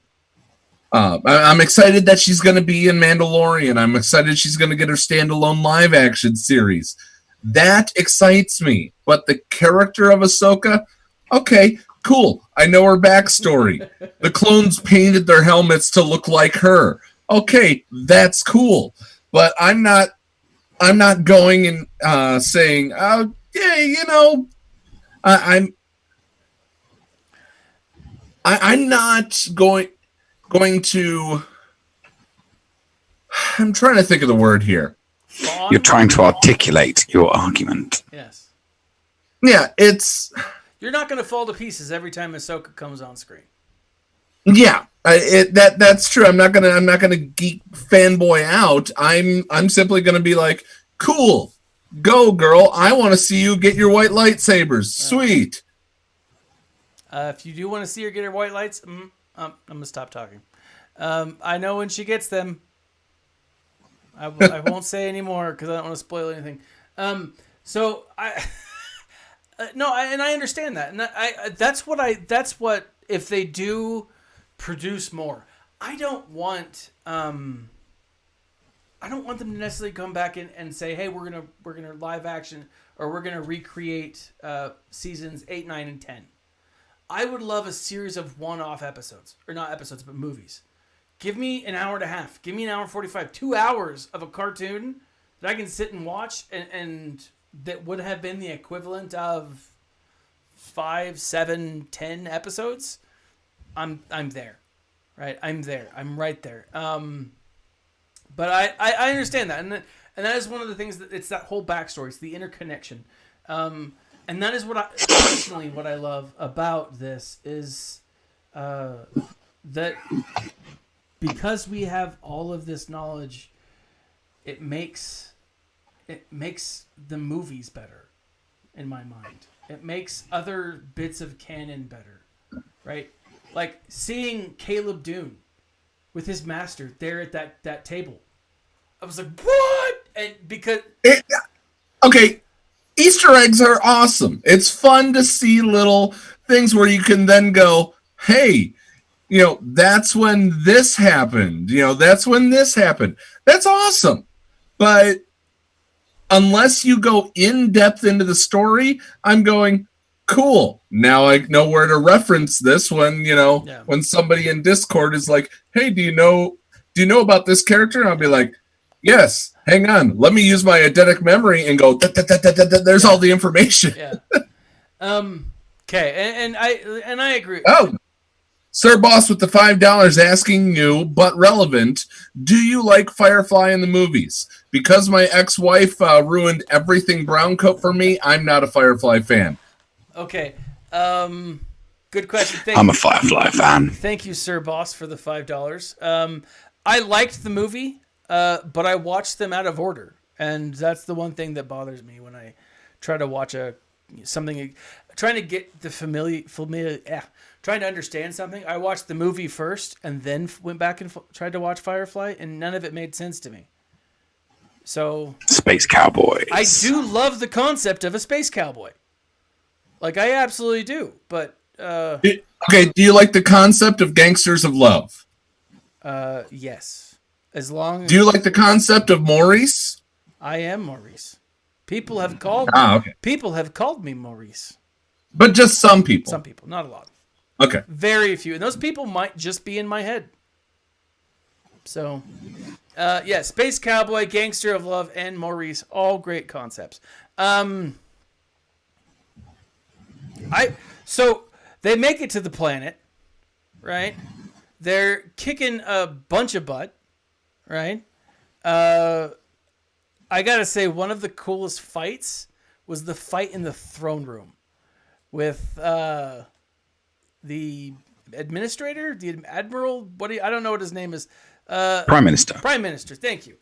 I'm excited that she's going to be in Mandalorian. I'm excited she's going to get her standalone live action series. That excites me. But the character of Ahsoka, okay, cool. I know her backstory. The clones painted their helmets to look like her. Okay, that's cool. But I'm not going and saying, "Oh, yeah, you know, I'm not going to." I'm trying to think of the word here. You're trying to articulate your argument. Yes. Yeah, it's. You're not going to fall to pieces every time Ahsoka comes on screen. Yeah, that's true. I'm not gonna geek fanboy out. I'm simply gonna be like, cool, go girl. I want to see you get your white lightsabers. Sweet. If you do want to see her get her white lights, I'm gonna stop talking. I know when she gets them. I won't say anymore because I don't want to spoil anything. So I. And I understand that, and that's what if they do produce more. I don't want them to necessarily come back and say, hey, we're gonna live action or we're gonna recreate seasons 8, 9, and 10. I would love a series of one-off episodes, or not episodes, but movies. Give me an hour and a half. Give me an hour and 45. 2 hours of a cartoon that I can sit and watch and that would have been the equivalent of 5, 7, 10 episodes. I'm there, right? I'm there. I'm right there. But I understand that, and that is one of the things that it's that whole backstory. It's the interconnection, and that is what I love about this is that because we have all of this knowledge, it makes the movies better, in my mind. It makes other bits of canon better, right? Like seeing Caleb Dune with his master there at that table. I was like, what? And because... Okay, Easter eggs are awesome. It's fun to see little things where you can then go, hey, you know, that's when this happened. You know, that's when this happened. That's awesome. But unless you go in depth into the story, I'm going, cool. Now I know where to reference this when, you know, when somebody in Discord is like, hey, do you know about this character? And I'll be like, yes, hang on. Let me use my eidetic memory and go, there's all the information. Yeah. Okay. And I agree. Oh, Sir Boss with the $5 asking you, but relevant, do you like Firefly in the movies? Because my ex-wife ruined everything brown coat for me, I'm not a Firefly fan. Okay. Good question. I'm a Firefly fan. Thank you, Sir Boss, for the $5. I liked the movie, but I watched them out of order. And that's the one thing that bothers me when I try to watch something, trying to get the trying to understand something. I watched the movie first and then went back and tried to watch Firefly, and none of it made sense to me. So Space Cowboys. I do love the concept of a space cowboy. Like, I absolutely do. But okay, do you like the concept of gangsters of love? Yes. As long as do you like the concept of Maurice? I am Maurice. People have called me Maurice. But just some people. Some people, not a lot. Okay. Very few. And those people might just be in my head. So, Space Cowboy, Gangster of Love, and Maurice, all great concepts. So they make it to the planet, right? They're kicking a bunch of butt, right? I gotta say, one of the coolest fights was the fight in the throne room with the administrator, the admiral. I don't know what his name is. Prime Minister. Prime Minister. Thank you.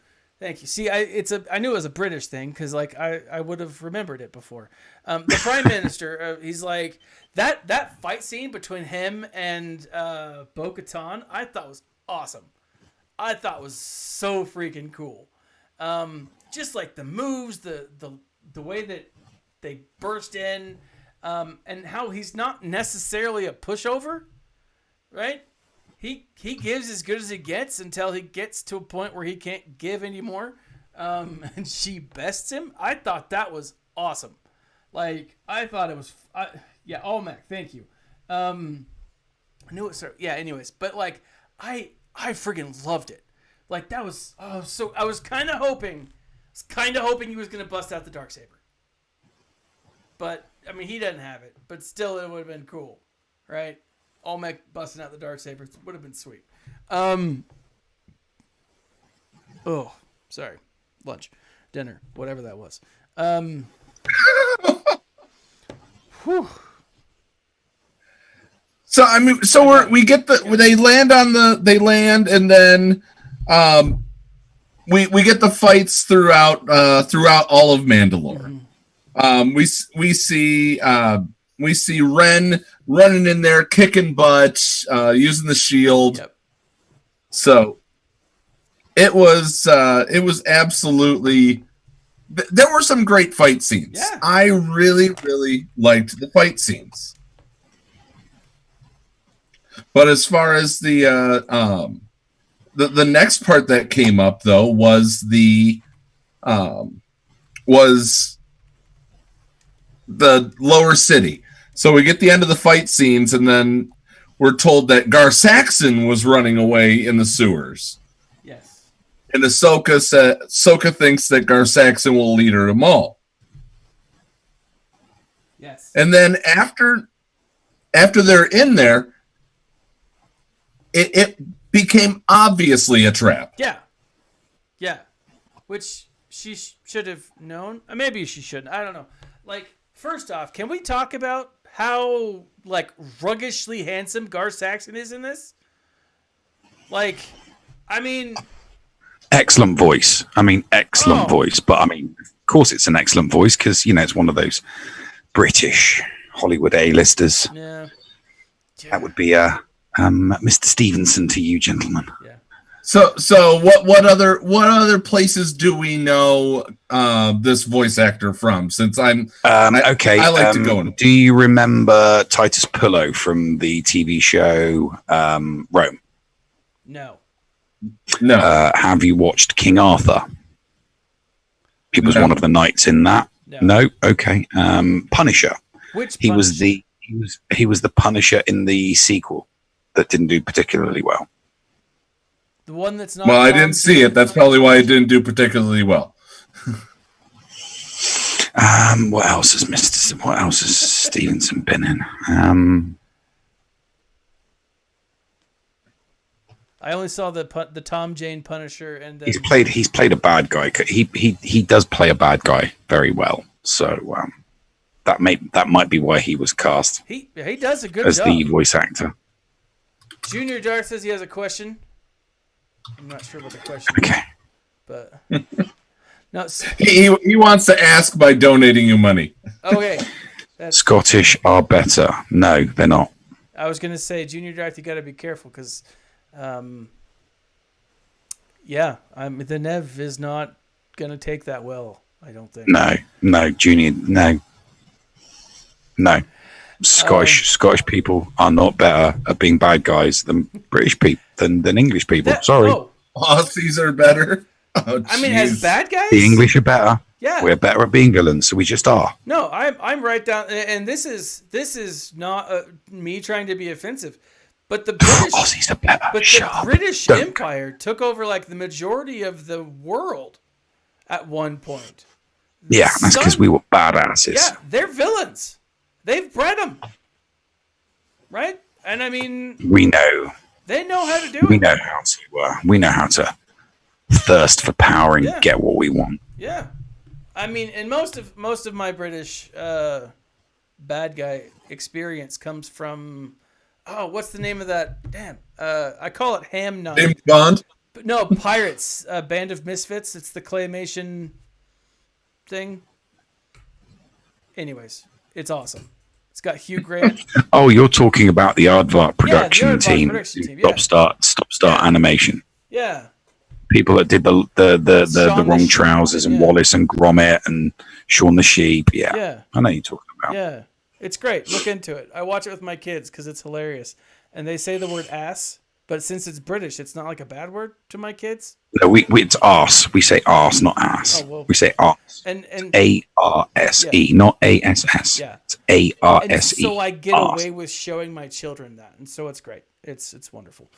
See, I knew it was a British thing because like I would have remembered it before. The Prime Minister, he's like that fight scene between him and Bo-katan. I thought was awesome. I thought was so freaking cool. Just like the moves, the way that they burst in, and how he's not necessarily a pushover, right? He gives as good as he gets until he gets to a point where he can't give anymore, and she bests him. I thought that was awesome. Like I thought it was, Olmec. Thank you. I knew it. Yeah. Anyways, but like I freaking loved it. Like that was so. I was kind of hoping he was gonna bust out the Darksaber. But I mean, he doesn't have it. But still, it would have been cool, right? Olmec busting out the Darksaber would have been sweet. Oh, sorry. Lunch, dinner, whatever that was. Whew. So I mean, we get they land, and then we get the fights throughout all of Mandalore. Mm-hmm. We see Ren running in there, kicking butt, using the shield. Yep. So it was absolutely. There were some great fight scenes. Yeah. I really, really liked the fight scenes. But as far as the next part that came up though was the lower city. So we get the end of the fight scenes, and then we're told that Gar Saxon was running away in the sewers. Yes. And Ahsoka thinks that Gar Saxon will lead her to Maul. Yes. And then after they're in there, it became obviously a trap. Yeah. Yeah. Which she should have known. Maybe she shouldn't. I don't know. Like, first off, can we talk about how like ruggishly handsome Gar Saxon is in this? Like, I mean, excellent voice. Excellent voice. But of course, it's an excellent voice because it's one of those British Hollywood A-listers. Yeah. That would be Mr. Stevenson to you, gentlemen. Yeah. So what other places do we know this voice actor from? Since I like to go in. Do you remember Titus Pullo from the TV show Rome? No. Have you watched King Arthur? He was one of the knights in that. No? Okay. Punisher. Which he Punisher? he was the Punisher in the sequel that didn't do particularly well. The one that's not. Well, I didn't see it. That's probably why it didn't do particularly well. What else has Stevenson been in? I only saw the Tom Jane Punisher, and then he's played a bad guy. He does play a bad guy very well. So that might be why he was cast. He does a good as job the voice actor. Junior Darth says he has a question. I'm not sure what the question is, but no. He wants to ask by donating you money. Okay. Scottish are better. No, they're not. I was gonna say, Junior Darth, you got to be careful because, the Nev is not gonna take that well. I don't think. No, Junior, no. Scottish people are not better at being bad guys than British people than English people. Sorry, Aussies are better. Oh, as bad guys, the English are better. Yeah, we're better at being villains, so we just are. No, I'm right down, and this is not me trying to be offensive, but the British Aussies are better. But the British Empire took over like the majority of the world at one point. Yeah, that's because we were badasses. Yeah, they're villains. They've bred them, right? And I mean, we know they know how to do it. We know how to thirst for power and get what we want. Yeah, I mean, and most of my British bad guy experience comes from Oh, what's the name of that? Damn. I call it Ham Nine. James Bond. But no, Pirates. Band of Misfits. It's the claymation thing. Anyways, it's awesome. It's got Hugh Grant. Oh, you're talking about the Aardvark production Aardvark team. production team, yeah. Stop start animation. Yeah. People that did the Shaun wrong the Sheep, trousers and yeah. Wallace and Gromit and Shaun the Sheep. Yeah. Yeah. I know you're talking about. Yeah. It's great. Look into it. I watch it with my kids because it's hilarious. And they say the word ass, but since it's British, it's not like a bad word to my kids. No, it's arse. We say arse, not ass. Oh, well. We say arse. And ARSE, not ASS. Yeah. It's and ARSE. so I get arse. away with showing my children that. And so it's great. It's wonderful.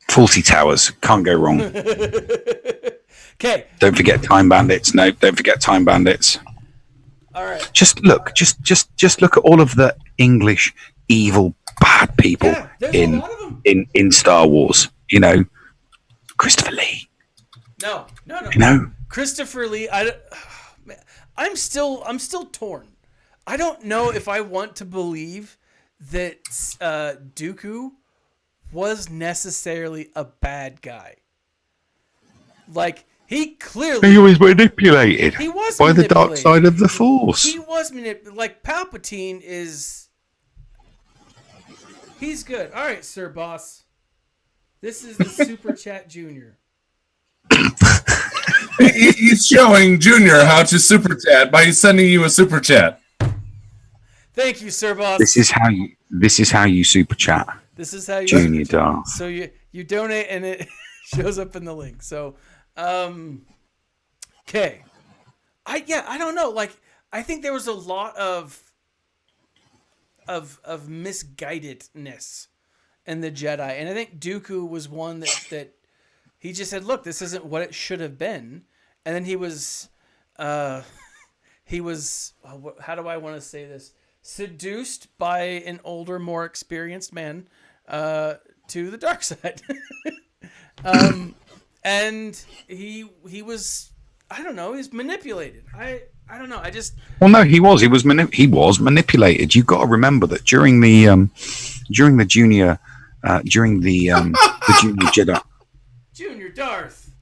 Faulty Towers. Can't go wrong. Okay. Don't forget Time Bandits. No, don't forget Time Bandits. All right. Just look at all of the English evil bad people Yeah, there's a lot of them. in Star Wars. You know, Christopher Lee. No. You know, Christopher Lee. I'm still torn. I don't know if I want to believe that Dooku was necessarily a bad guy. Like he clearly was manipulated He was by the dark manipulated. side of the Force. he was like Palpatine is. He's good. All right, Sir Boss. This is the Super Chat Junior. He's showing Junior how to super chat by sending you a super chat. Thank you, Sir Boss. This is how you super chat, This is how you Junior Darth. So you donate and it shows up in the link. So, okay. I don't know. Like I think there was a lot of misguidedness in the Jedi, and I think Dooku was one that he just said, "Look, this isn't what it should have been," and then he was how do I want to say this? Seduced by an older, more experienced man to the dark side. And he was, I don't know, he's manipulated. I don't know. Well, no, he was manipulated. You've got to remember that during the junior Jedi. Junior Darth.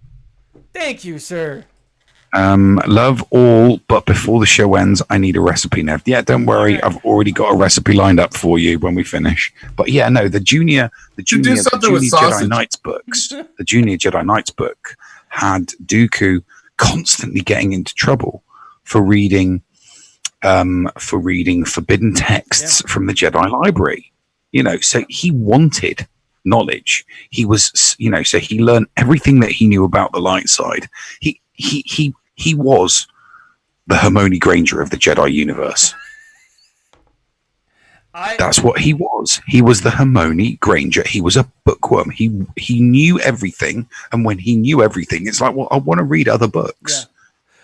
Thank you, sir. Love all, but before the show ends, I need a recipe, Nev. Yeah, don't worry, Right. I've already got a recipe lined up for you when we finish. But yeah, no, the junior something with Jedi sausage. Knights books, the junior Jedi Knights book had Dooku constantly getting into trouble for reading forbidden texts from the Jedi library. You know, so he wanted knowledge. He was, so he learned everything that he knew about the light side. He was the Hermione Granger of the Jedi universe. That's what he was. He was the Hermione Granger. He was a bookworm. He knew everything, and when he knew everything, it's like, well, I want to read other books.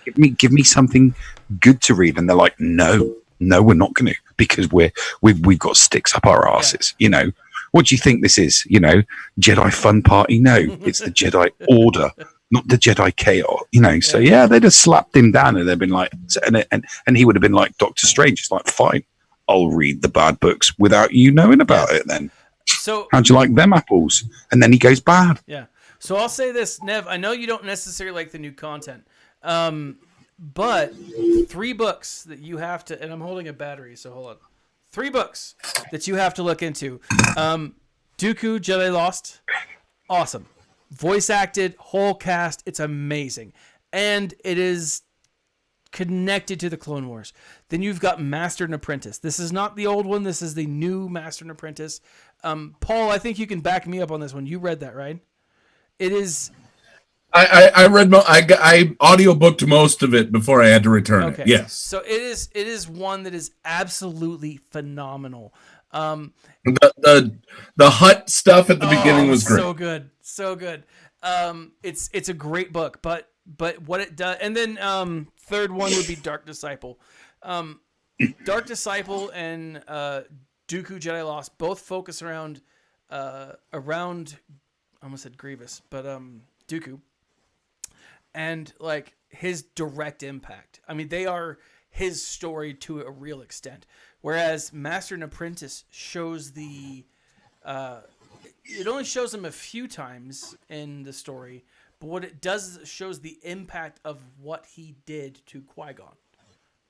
Yeah. Give me something good to read. And they're like, no, we're not going to, because we've got sticks up our asses. Yeah. You know, what do you think this is? You know, Jedi fun party? No, it's the Jedi Order. Not the Jedi chaos, you know. So yeah, they'd have slapped him down, and they'd been like, and he would have been like Doctor Strange. It's like, fine, I'll read the bad books without you knowing about it. Then, so how'd you like them apples? And then he goes bad. Yeah. So I'll say this, Nev. I know you don't necessarily like the new content, but 3 books that you have to, and I'm holding a battery, so hold on. 3 books that you have to look into. Dooku, Jedi Lost, awesome. Voice acted, whole cast, it's amazing. And it is connected to the Clone Wars. Then you've got Master and Apprentice. This is not the old one. This is the new Master and Apprentice. Paul, I think you can back me up on this one. You read that, right? It is... I read. I audiobooked most of it before I had to return it. Yes. So it is one that is absolutely phenomenal. The hut stuff at the beginning was great. So good. It's a great book, but what it does, and then third one would be Dark Disciple. Dark Disciple and Dooku Jedi Lost both focus around I almost said Grievous, but Dooku, and like his direct impact. I mean, they are his story to a real extent. Whereas Master and Apprentice shows it only shows him a few times in the story, but what it does is it shows the impact of what he did to Qui-Gon,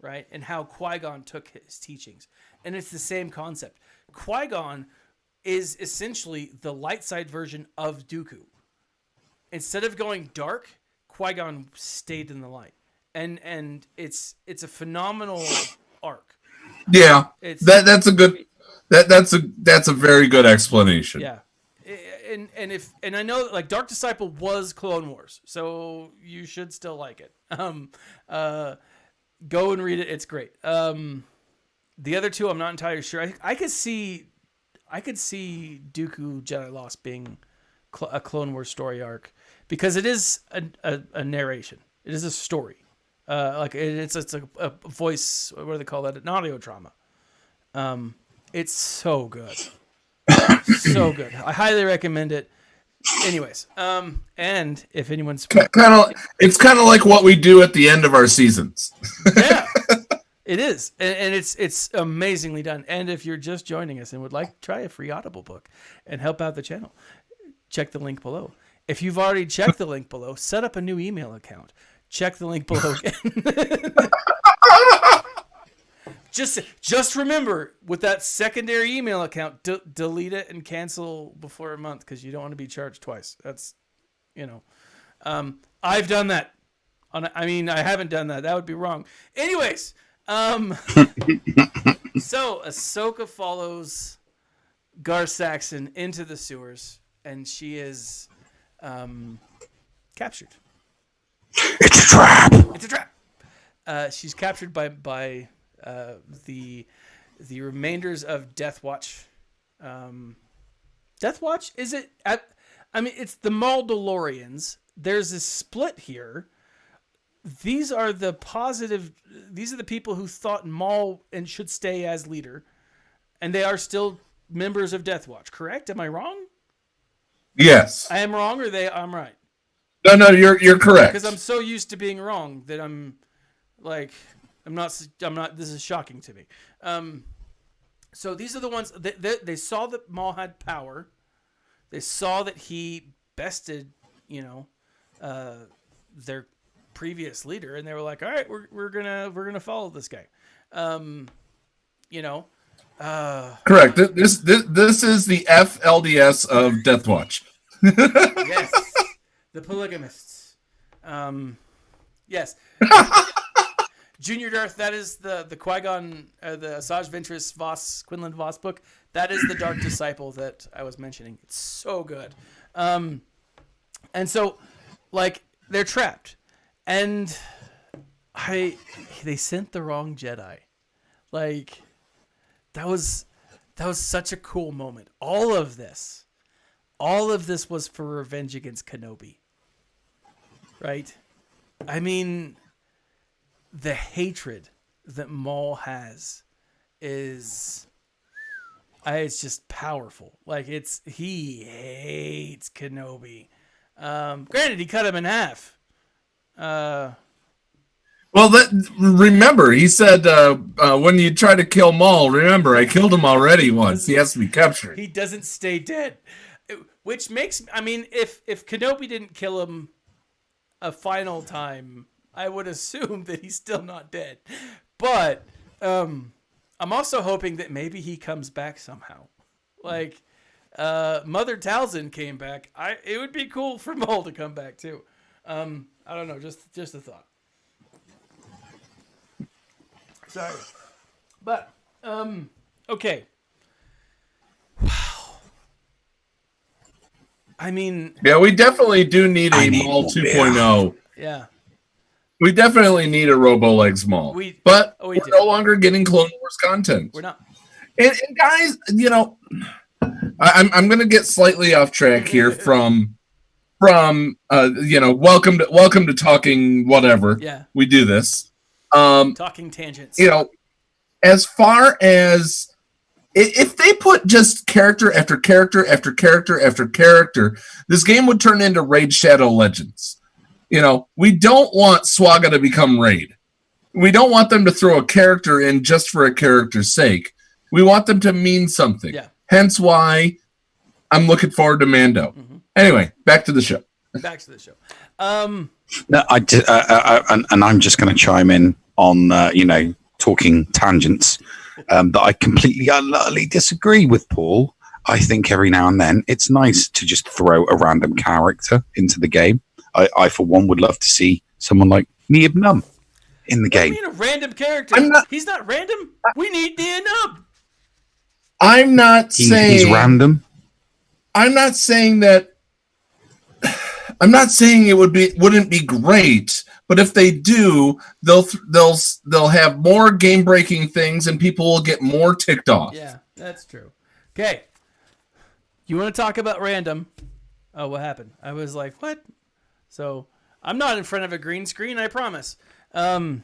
right? And how Qui-Gon took his teachings. And it's the same concept. Qui-Gon is essentially the light side version of Dooku. Instead of going dark, Qui-Gon stayed in the light. And it's a phenomenal arc. Yeah. That's a very good explanation. Yeah. And I know that, like, Dark Disciple was Clone Wars, so you should still like it. Go and read it; it's great. The other two, I'm not entirely sure. I could see Dooku Jedi Lost being a Clone Wars story arc because it is a narration. It is a story. It's a voice. What do they call that? An audio drama. It's so good. So good. I highly recommend it. Anyways, and if anyone's it's kind of like what we do at the end of our seasons. Yeah, it is, and it's amazingly done. And if you're just joining us and would like to try a free Audible book and help out the channel, check the link below. If you've already checked the link below, set up a new email account. Check the link below again. Just remember, with that secondary email account, delete it and cancel before a month because you don't want to be charged twice. That's, I've done that. I haven't done that. That would be wrong. Anyways, so Ahsoka follows Gar Saxon into the sewers, and she is captured. It's a trap. It's a trap. She's captured by the remainders of Death Watch. Death Watch? Is it? It's the Mandalorians. There's a split here. These are the people who thought Maul and should stay as leader, and they are still members of Death Watch. Correct? Am I wrong? Yes. I am wrong, or I'm right. No, you're correct. Because I'm so used to being wrong that I'm not. This is shocking to me. So these are the ones they saw that Maul had power. They saw that he bested, their previous leader, and they were like, "All right, we're gonna follow this guy." Correct. This is the FLDS of Death Watch. Yes, the polygamists. Yes. Junior Darth, that is the Qui-Gon, the Asajj Ventress Quinlan Voss book. That is the Dark Disciple that I was mentioning. It's so good. And so, they're trapped. And they sent the wrong Jedi. That was such a cool moment. All of this was for revenge against Kenobi. Right? The hatred that Maul has is it's just powerful. He hates Kenobi. Granted, he cut him in half. Remember, he said when you try to kill Maul, remember, I killed him already once. He has to be captured. He doesn't stay dead. Which makes, if Kenobi didn't kill him a final time, I would assume that he's still not dead. But I'm also hoping that maybe he comes back somehow. Mother Talzin came back. It would be cool for Maul to come back too. I don't know, just a thought. Sorry. But okay. Wow. Yeah, we definitely do need a Maul 2.0. Yeah. We definitely need a Robo-Legs Maul. But we're no longer getting Clone Wars content. We're not. And guys, I'm going to get slightly off track here from welcome to talking whatever. Yeah. We do this. Talking tangents. As far as if they put just character after character after character after character, this game would turn into Raid Shadow Legends. We don't want Swaga to become Raid. we don't want them to throw a character in just for a character's sake. We want them to mean something. Yeah. Hence why I'm looking forward to Mando. Anyway, back to the show. Back to the show. No, and I'm just going to chime in on talking tangents. That I completely and utterly disagree with Paul. I think every now and then it's nice to just throw a random character into the game. I for one would love to see someone like Neeb Num in the What do game. you mean a random character? He's not random. We need Nub. I'm not saying He's random. I'm not saying that. I'm not saying it wouldn't be great, but if they do, they'll have more game breaking things, and people will get more ticked off. Yeah, that's true. Okay, you want to talk about random? Oh, what happened? I was like, what? So I'm not in front of a green screen, I promise. We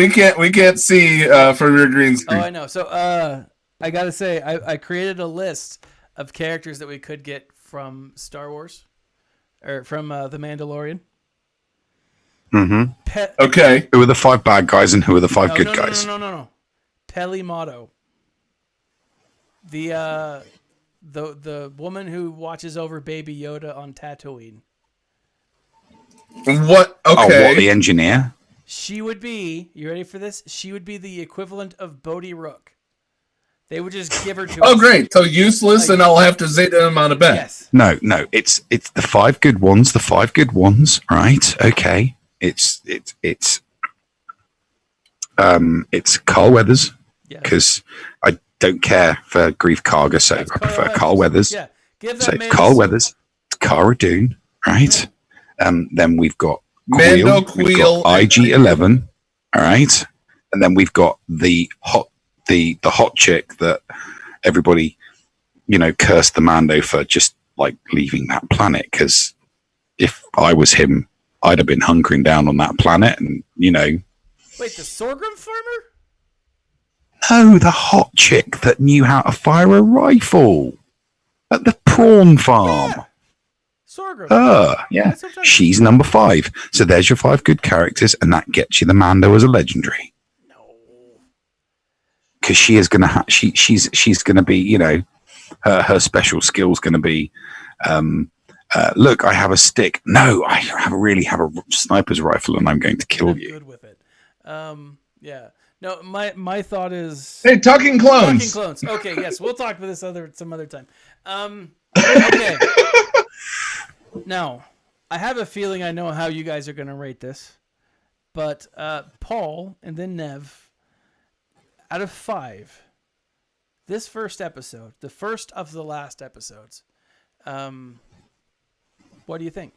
can't see from your green screen. Oh, I know. So I gotta say, I created a list of characters that we could get from Star Wars or from The Mandalorian. Mm-hmm. Okay. Who are the 5 bad guys and who are the 5 good guys? No. Pelimato. The woman who watches over Baby Yoda on Tatooine. What? Okay. Oh, what, the engineer? She would be, you ready for this? She would be the equivalent of Bodhi Rook. They would just give her to us. Oh, great. So useless, and I'll have to zeta them on a bet. Yes. No. It's the 5 good ones. The 5 good ones, right? Okay. It's Carl Weathers, because I don't care for Grief Karga, so I prefer Carl Weathers. Yeah. Give that So man Carl Weathers, Cara Dune, right? Then we've got Mando Queel, we've got Queel, IG-11, all right? And then we've got the hot chick that everybody, cursed the Mando for just like leaving that planet, because if I was him, I'd have been hunkering down on that planet, and Wait, the sorghum farmer? No, the hot chick that knew how to fire a rifle at the prawn farm. Yeah. Sorghum. Yeah. That's what I'm talking She's number 5. So there's your 5 good characters, and that gets you the Mando as a legendary. No. Because she is gonna she's gonna be, her special skill's gonna be, look, I have a stick. No, I really have a sniper's rifle, and I'm going to kill I'm you. good with it. Yeah. No, my thought is Hey, talking clones. Talking clones. Okay, yes, we'll talk about this some other time. Okay. Now, I have a feeling I know how you guys are going to rate this, but Paul and then Nev, out of 5, this first episode, the first of the last episodes, what do you think?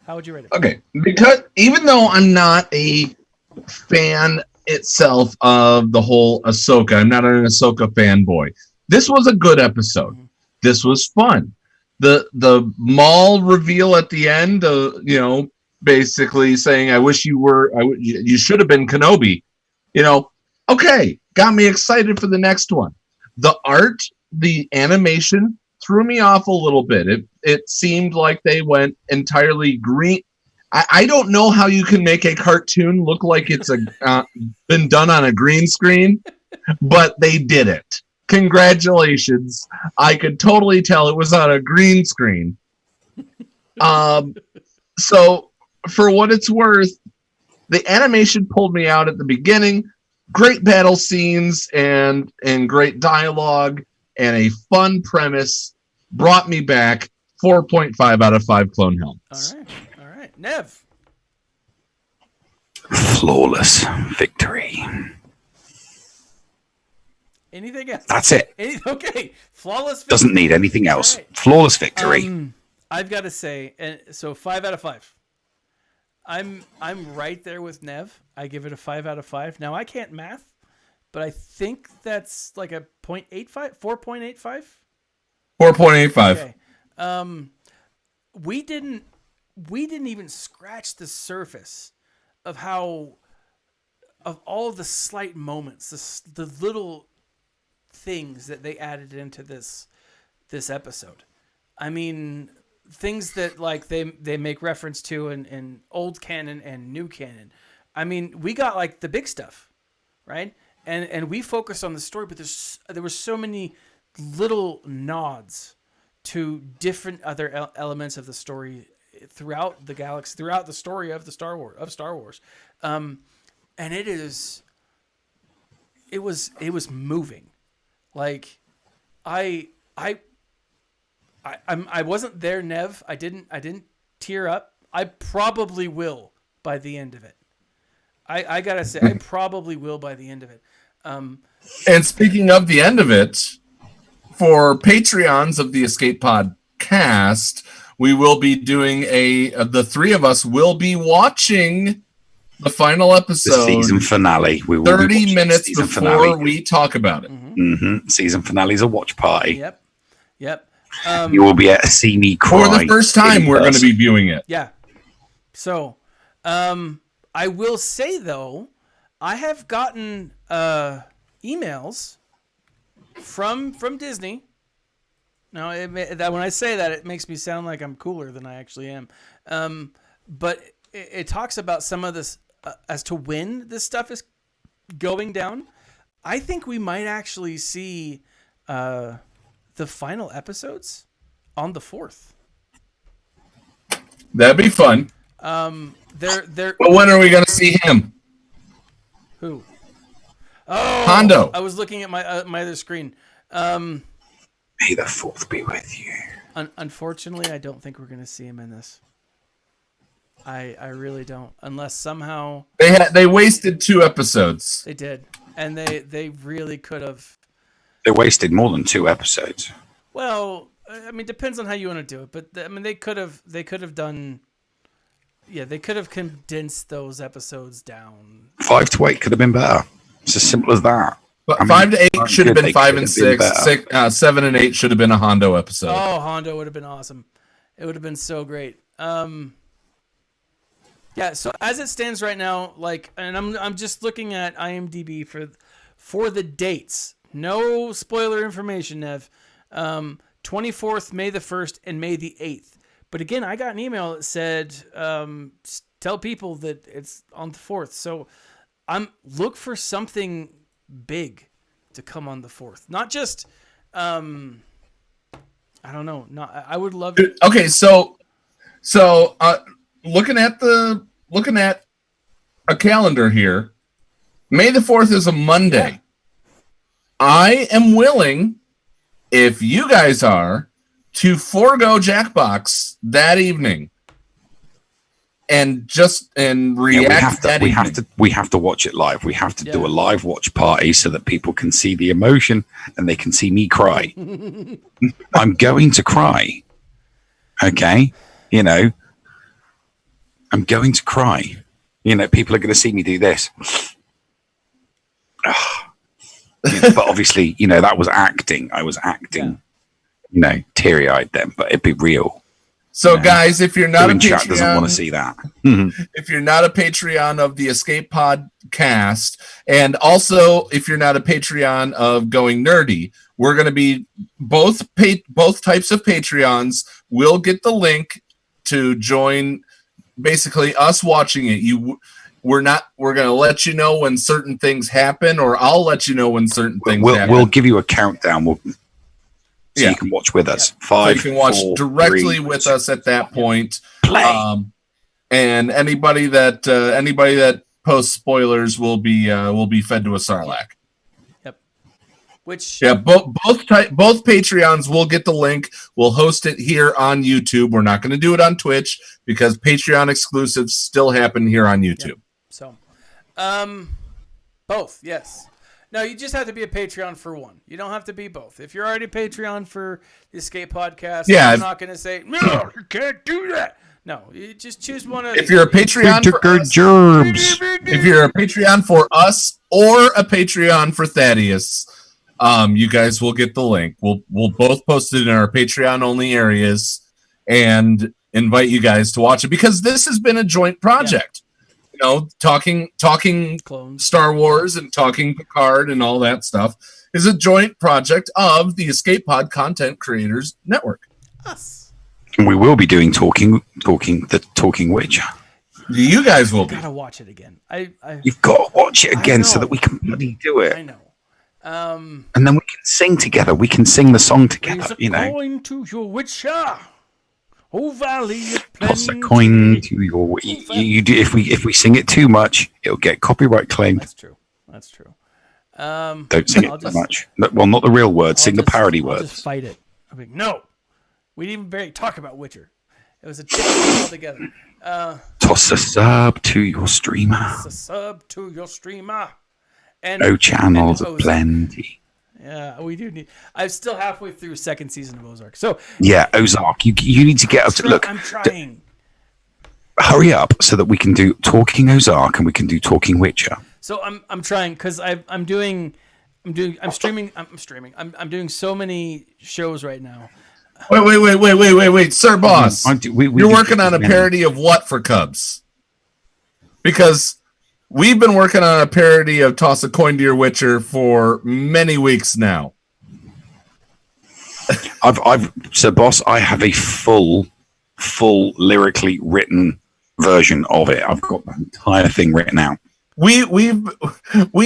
How would you rate it? Okay, because even though I'm not a fan itself of the whole Ahsoka, I'm not an Ahsoka fanboy. This was a good episode. Mm-hmm. This was fun. The Maul reveal at the end, basically saying, "I wish you were. You should have been Kenobi." Okay, got me excited for the next one. The art, the animation threw me off a little bit. It seemed like they went entirely green. I don't know how you can make a cartoon look like it's been done on a green screen, but they did it. Congratulations. I could totally tell it was on a green screen. So for what it's worth, the animation pulled me out at the beginning. Great battle scenes and great dialogue and a fun premise brought me back. 4.5 out of 5 clone helmets. All right. Nev. Flawless victory. Anything else? That's it. Okay. Flawless victory. Doesn't need anything else. Right. Flawless victory. I've got to say, so 5 out of 5. I'm right there with Nev. I give it a 5 out of 5. Now I can't math, but I think that's like a 0.85, 4.85. 4.85. Okay. We didn't even scratch the surface of all of the slight moments, the little things that they added into this episode. I mean, things that like they make reference to in old canon and new canon. I mean, we got like the big stuff, right? And we focused on the story, but there were so many little nods to different other elements of the story throughout the galaxy, throughout the story of Star Wars. And it was moving. Like I wasn't there, Nev. I didn't tear up. I probably will by the end of it. I gotta say, I probably will by the end of it. And speaking of the end of it, for Patreons of the Escape Pod cast, we will be doing the three of us will be watching the final episode, The season finale. We will 30 minutes before we talk about it. Mm-hmm. Season finale is a watch party. Yep. You will be able to see me cry. For the first time, we're going to be viewing it. Yeah. So, I will say though, I have gotten emails from Disney. Now, that when I say that, it makes me sound like I'm cooler than I actually am. But it talks about some of this as to when this stuff is going down. I think we might actually see the final episodes on the 4th. That'd be fun. But when are we going to see him? Who? Oh, Hondo. I was looking at my my other screen. May the 4th be with you. Unfortunately, I don't think we're going to see him in this. I really don't, unless somehow they wasted 2 episodes. They did, and they really could have. They wasted more than 2 episodes. Well, I mean, depends on how you want to do it, but I mean, they could have done. Yeah, they could have condensed those episodes down. 5 to 8 could have been better. It's as simple as that. But 5 to 8 should have been 5 and 6. 7 and 8 should have been a Hondo episode. Oh, Hondo would have been awesome. It would have been so great. Yeah. So as it stands right now, like, and I'm just looking at IMDb for the dates. No spoiler information, Nev. 24th, May the 1st, and May the 8th. But again, I got an email that said, tell people that it's on the 4th. So look for something big to come on the 4th. Not just, I don't know. I would love it. Okay, so looking at a calendar here, May the 4th is a Monday. Yeah. I am willing, if you guys are, to forego Jackbox that evening and react that evening. We have to watch it live. We have to do a live watch party so that people can see the emotion and they can see me cry. I'm going to cry. Okay? I'm going to cry. People are going to see me do this. But obviously, that was acting. I was acting. Teary-eyed then, but it'd be real. So, guys, if you're not a Patreon, chat doesn't want to see that. If you're not a Patreon of the Escape Pod cast, and also if you're not a Patreon of Going Nerdy, we're going to be both types of Patreons will get the link to join. Basically, us watching it. We're going to let you know when certain things happen, or I'll let you know when certain things happen. We'll give you a countdown. So you can watch with us. 5, so you can watch 4, directly 3, with us at that point. Play. And anybody that posts spoilers will be fed to a Sarlacc. Yep. Which both Patreons will get the link. We'll host it here on YouTube. We're not going to do it on Twitch because Patreon exclusives still happen here on YouTube. Yep. So, both, yes. No, you just have to be a Patreon for one. You don't have to be both. If you're already a Patreon for the Escape Podcast, I'm not going to say, no, you can't do that. No, you just choose one of. If you're a Patreon for us, if you're a Patreon for us or a Patreon for Thaddeus, you guys will get the link. We'll both post it in our Patreon only areas and invite you guys to watch it because this has been a joint project. Talking Clones. Star Wars and talking Picard and all that stuff is a joint project of the Escape Pod Content Creators Network. Us. And we will be doing the Talking Witch. You guys will be. Gotta watch it again. You've got to watch it again so know. that we can bloody do it. I know. And then we can sing together. We can sing the song together, Raise a coin to your witcher. Oh, valley of Toss a plenty. coin to your. You do, if we sing it too much, it'll get copyright claimed. That's true. Don't sing it too much. Well, not the real words. Sing the parody I'll words. just fight it. I'll be like, no. We didn't even barely talk about Witcher. It was a different altogether. Toss a sub to your streamer. It's a sub to your streamer. And No channels and of plenty. Yeah, we do need. I'm still halfway through second season of Ozark. So Yeah, Ozark. You need to get up to look. I'm trying. Hurry up so that we can do Talking Ozark and we can do Talking Witcher. So I'm trying because I'm streaming. I'm doing so many shows right now. Wait, Sir Boss. You're working on a many. parody of what for Cubs? Because we've been working on a parody of Toss a Coin to Your Witcher for many weeks now. So Boss, I have a full lyrically written version of it. I've got the entire thing written out. We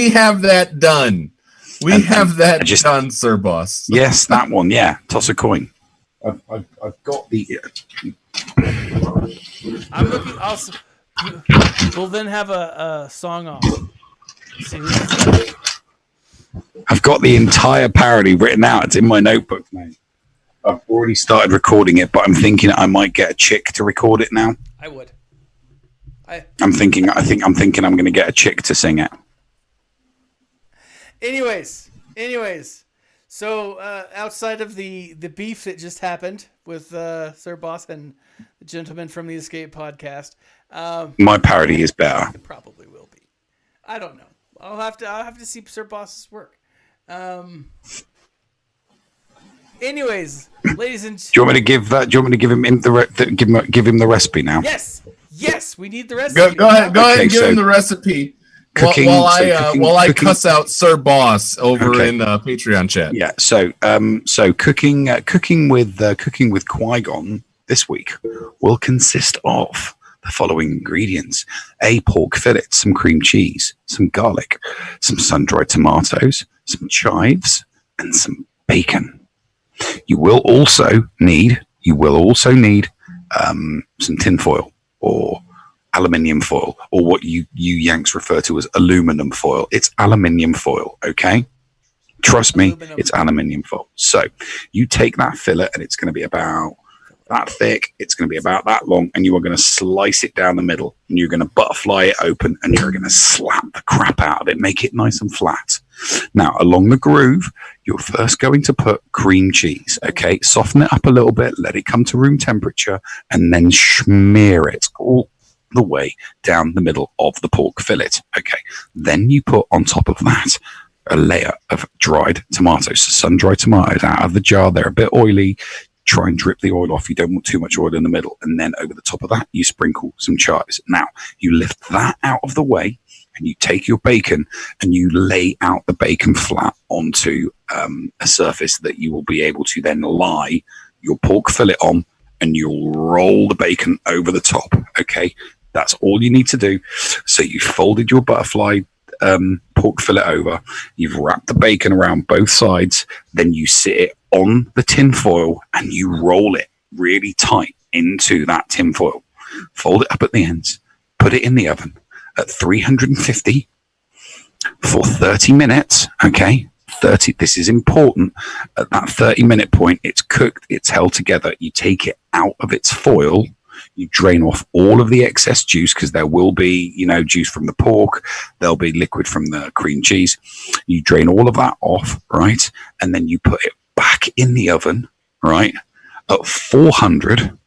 have that done. We have that done, Sir Boss. Yes, that one. Yeah, toss a coin. I've got the. I'm looking. Also, we'll then have a song off. See I've got the entire parody written out. It's in my notebook, mate. I've already started recording it, but I'm thinking I might get a chick to record it now. I would. I'm thinking I'm going to get a chick to sing it. Anyways. So outside of the beef that just happened with Sir Boss and the gentleman from the Escape podcast, My parody is better. it probably will be. I don't know. I'll have to see Sir Boss's work. Anyways, ladies and Do you want me to give? Do you want me to give him give him the recipe now? yes, we need the recipe. Go ahead Okay, and give so him the recipe. cooking- while so I cooking- cuss out Sir Boss over Okay. in Patreon chat. Yeah. So cooking with Qui-Gon this week will consist of the following ingredients: a pork fillet, some cream cheese, some garlic, some sun-dried tomatoes, some chives, and some bacon. You will also need some tin foil or aluminium foil, or what you Yanks refer to as aluminum foil. It's aluminium foil, okay? Trust me, it's aluminium foil. So you take that fillet, and it's going to be about that thick, it's going to be about that long, and you are going to slice it down the middle, and you're going to butterfly it open, and you're going to slap the crap out of it, make it nice and flat. Now, along the groove, you're first going to put cream cheese, okay? Soften it up a little bit, let it come to room temperature, and then smear it all the way down the middle of the pork fillet, okay? Then you put on top of that a layer of dried tomatoes, sun-dried tomatoes out of the jar. They're a bit oily. Try and drip the oil off. You don't want too much oil in the middle. And then over the top of that, you sprinkle some chives. Now, you lift that out of the way, and you take your bacon and you lay out the bacon flat onto a surface that you will be able to then lie your pork fillet on, and you'll roll the bacon over the top. Okay, that's all you need to do. So you folded your butterfly pork fillet over, you've wrapped the bacon around both sides, then you sit it on the tin foil and you roll it really tight into that tin foil. Fold it up at the ends, put it in the oven at 350 for 30 minutes, okay? 30, this is important. At that 30-minute point, it's cooked, it's held together. You take it out of its foil, you drain off all of the excess juice, because there will be, juice from the pork, there'll be liquid from the cream cheese. You drain all of that off, right? And then you put it back in the oven, right, at 400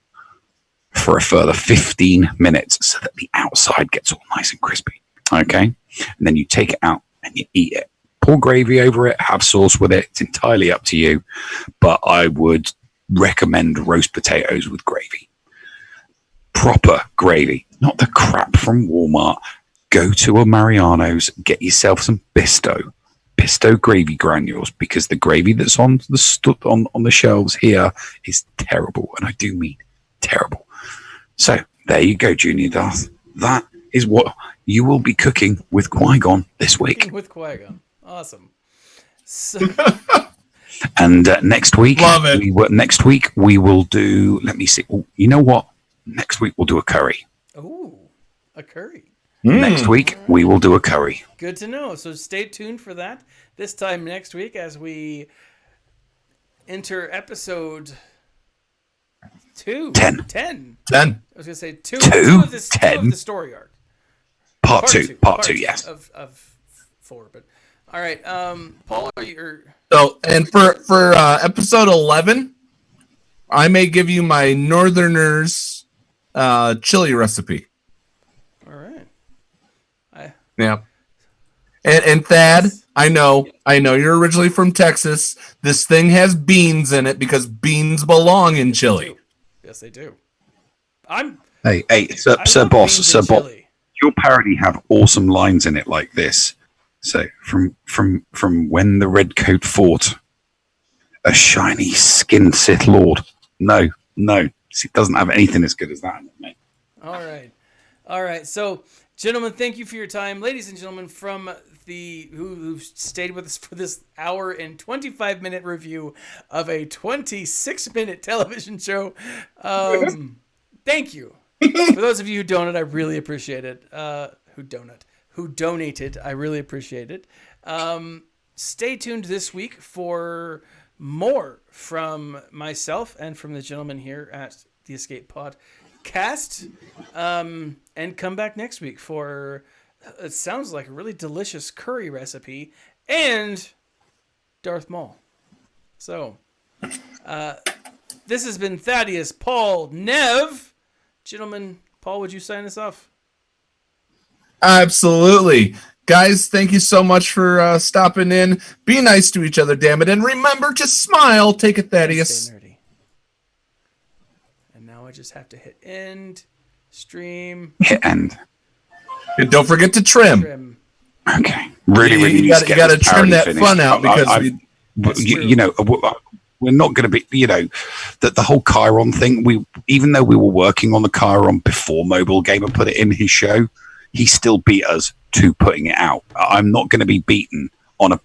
for a further 15 minutes, so that the outside gets all nice and crispy, okay? And then you take it out and you eat it. Pour gravy over it, have sauce with it. It's entirely up to you, but I would recommend roast potatoes with gravy. Proper gravy, not the crap from Walmart. Go to a Mariano's, get yourself some Bisto gravy granules, because the gravy that's on the shelves here is terrible, and I do mean terrible. So there you go, Junior Darth. that is what you will be cooking with Qui-Gon this week. With Qui-Gon. Awesome. So, And next week, Love it. next week we will do. Let me see. Oh, you know what? Next week we'll do a curry. ooh, a curry. Next week we will do a curry. Good to know. So stay tuned for that. This time next week as we enter episode 2. 10. 10. 10. I was going to say 2. Two? 2 of the 10. 2 of the story arc. Part two. Part two. two Yes. Of 4. But all right, Paul, are you? So, and for episode 11, I may give you my Northerners chili recipe. All right. Yeah. And Thad, I know you're originally from Texas. This thing has beans in it because beans belong in chili. Yes, they do. Hey, Sir Boss. Your parody have awesome lines in it like this. So from when the Redcoat fought, a shiny skinned Sith Lord. No, it doesn't have anything as good as that, mate. All right. So, gentlemen, thank you for your time, ladies and gentlemen, from who stayed with us for this hour and 25-minute review of a 26-minute television show. Thank you. For those of you who donate, I really appreciate it. Who donated, I really appreciate it. Stay tuned this week for more from myself and from the gentleman here at the Escape Pod Cast. And come back next week for, it sounds like a really delicious curry recipe and Darth Maul. So, this has been Thaddeus, Paul, Nev. Gentlemen, Paul, would you sign us off? Absolutely. Guys, thank you so much for stopping in. Be nice to each other, damn it. And remember to smile. Take it, Thaddeus. Stay nerdy. And now I just have to hit end, stream, Hit end. And don't forget to trim. trim. Okay. Really, You need to get gotta this trim parody that finished. fun out because we're not going to be, that the whole Chiron thing, even though we were working on the Chiron before Mobile Gamer put it in his show, he still beat us to putting it out. I'm not going to be beaten on a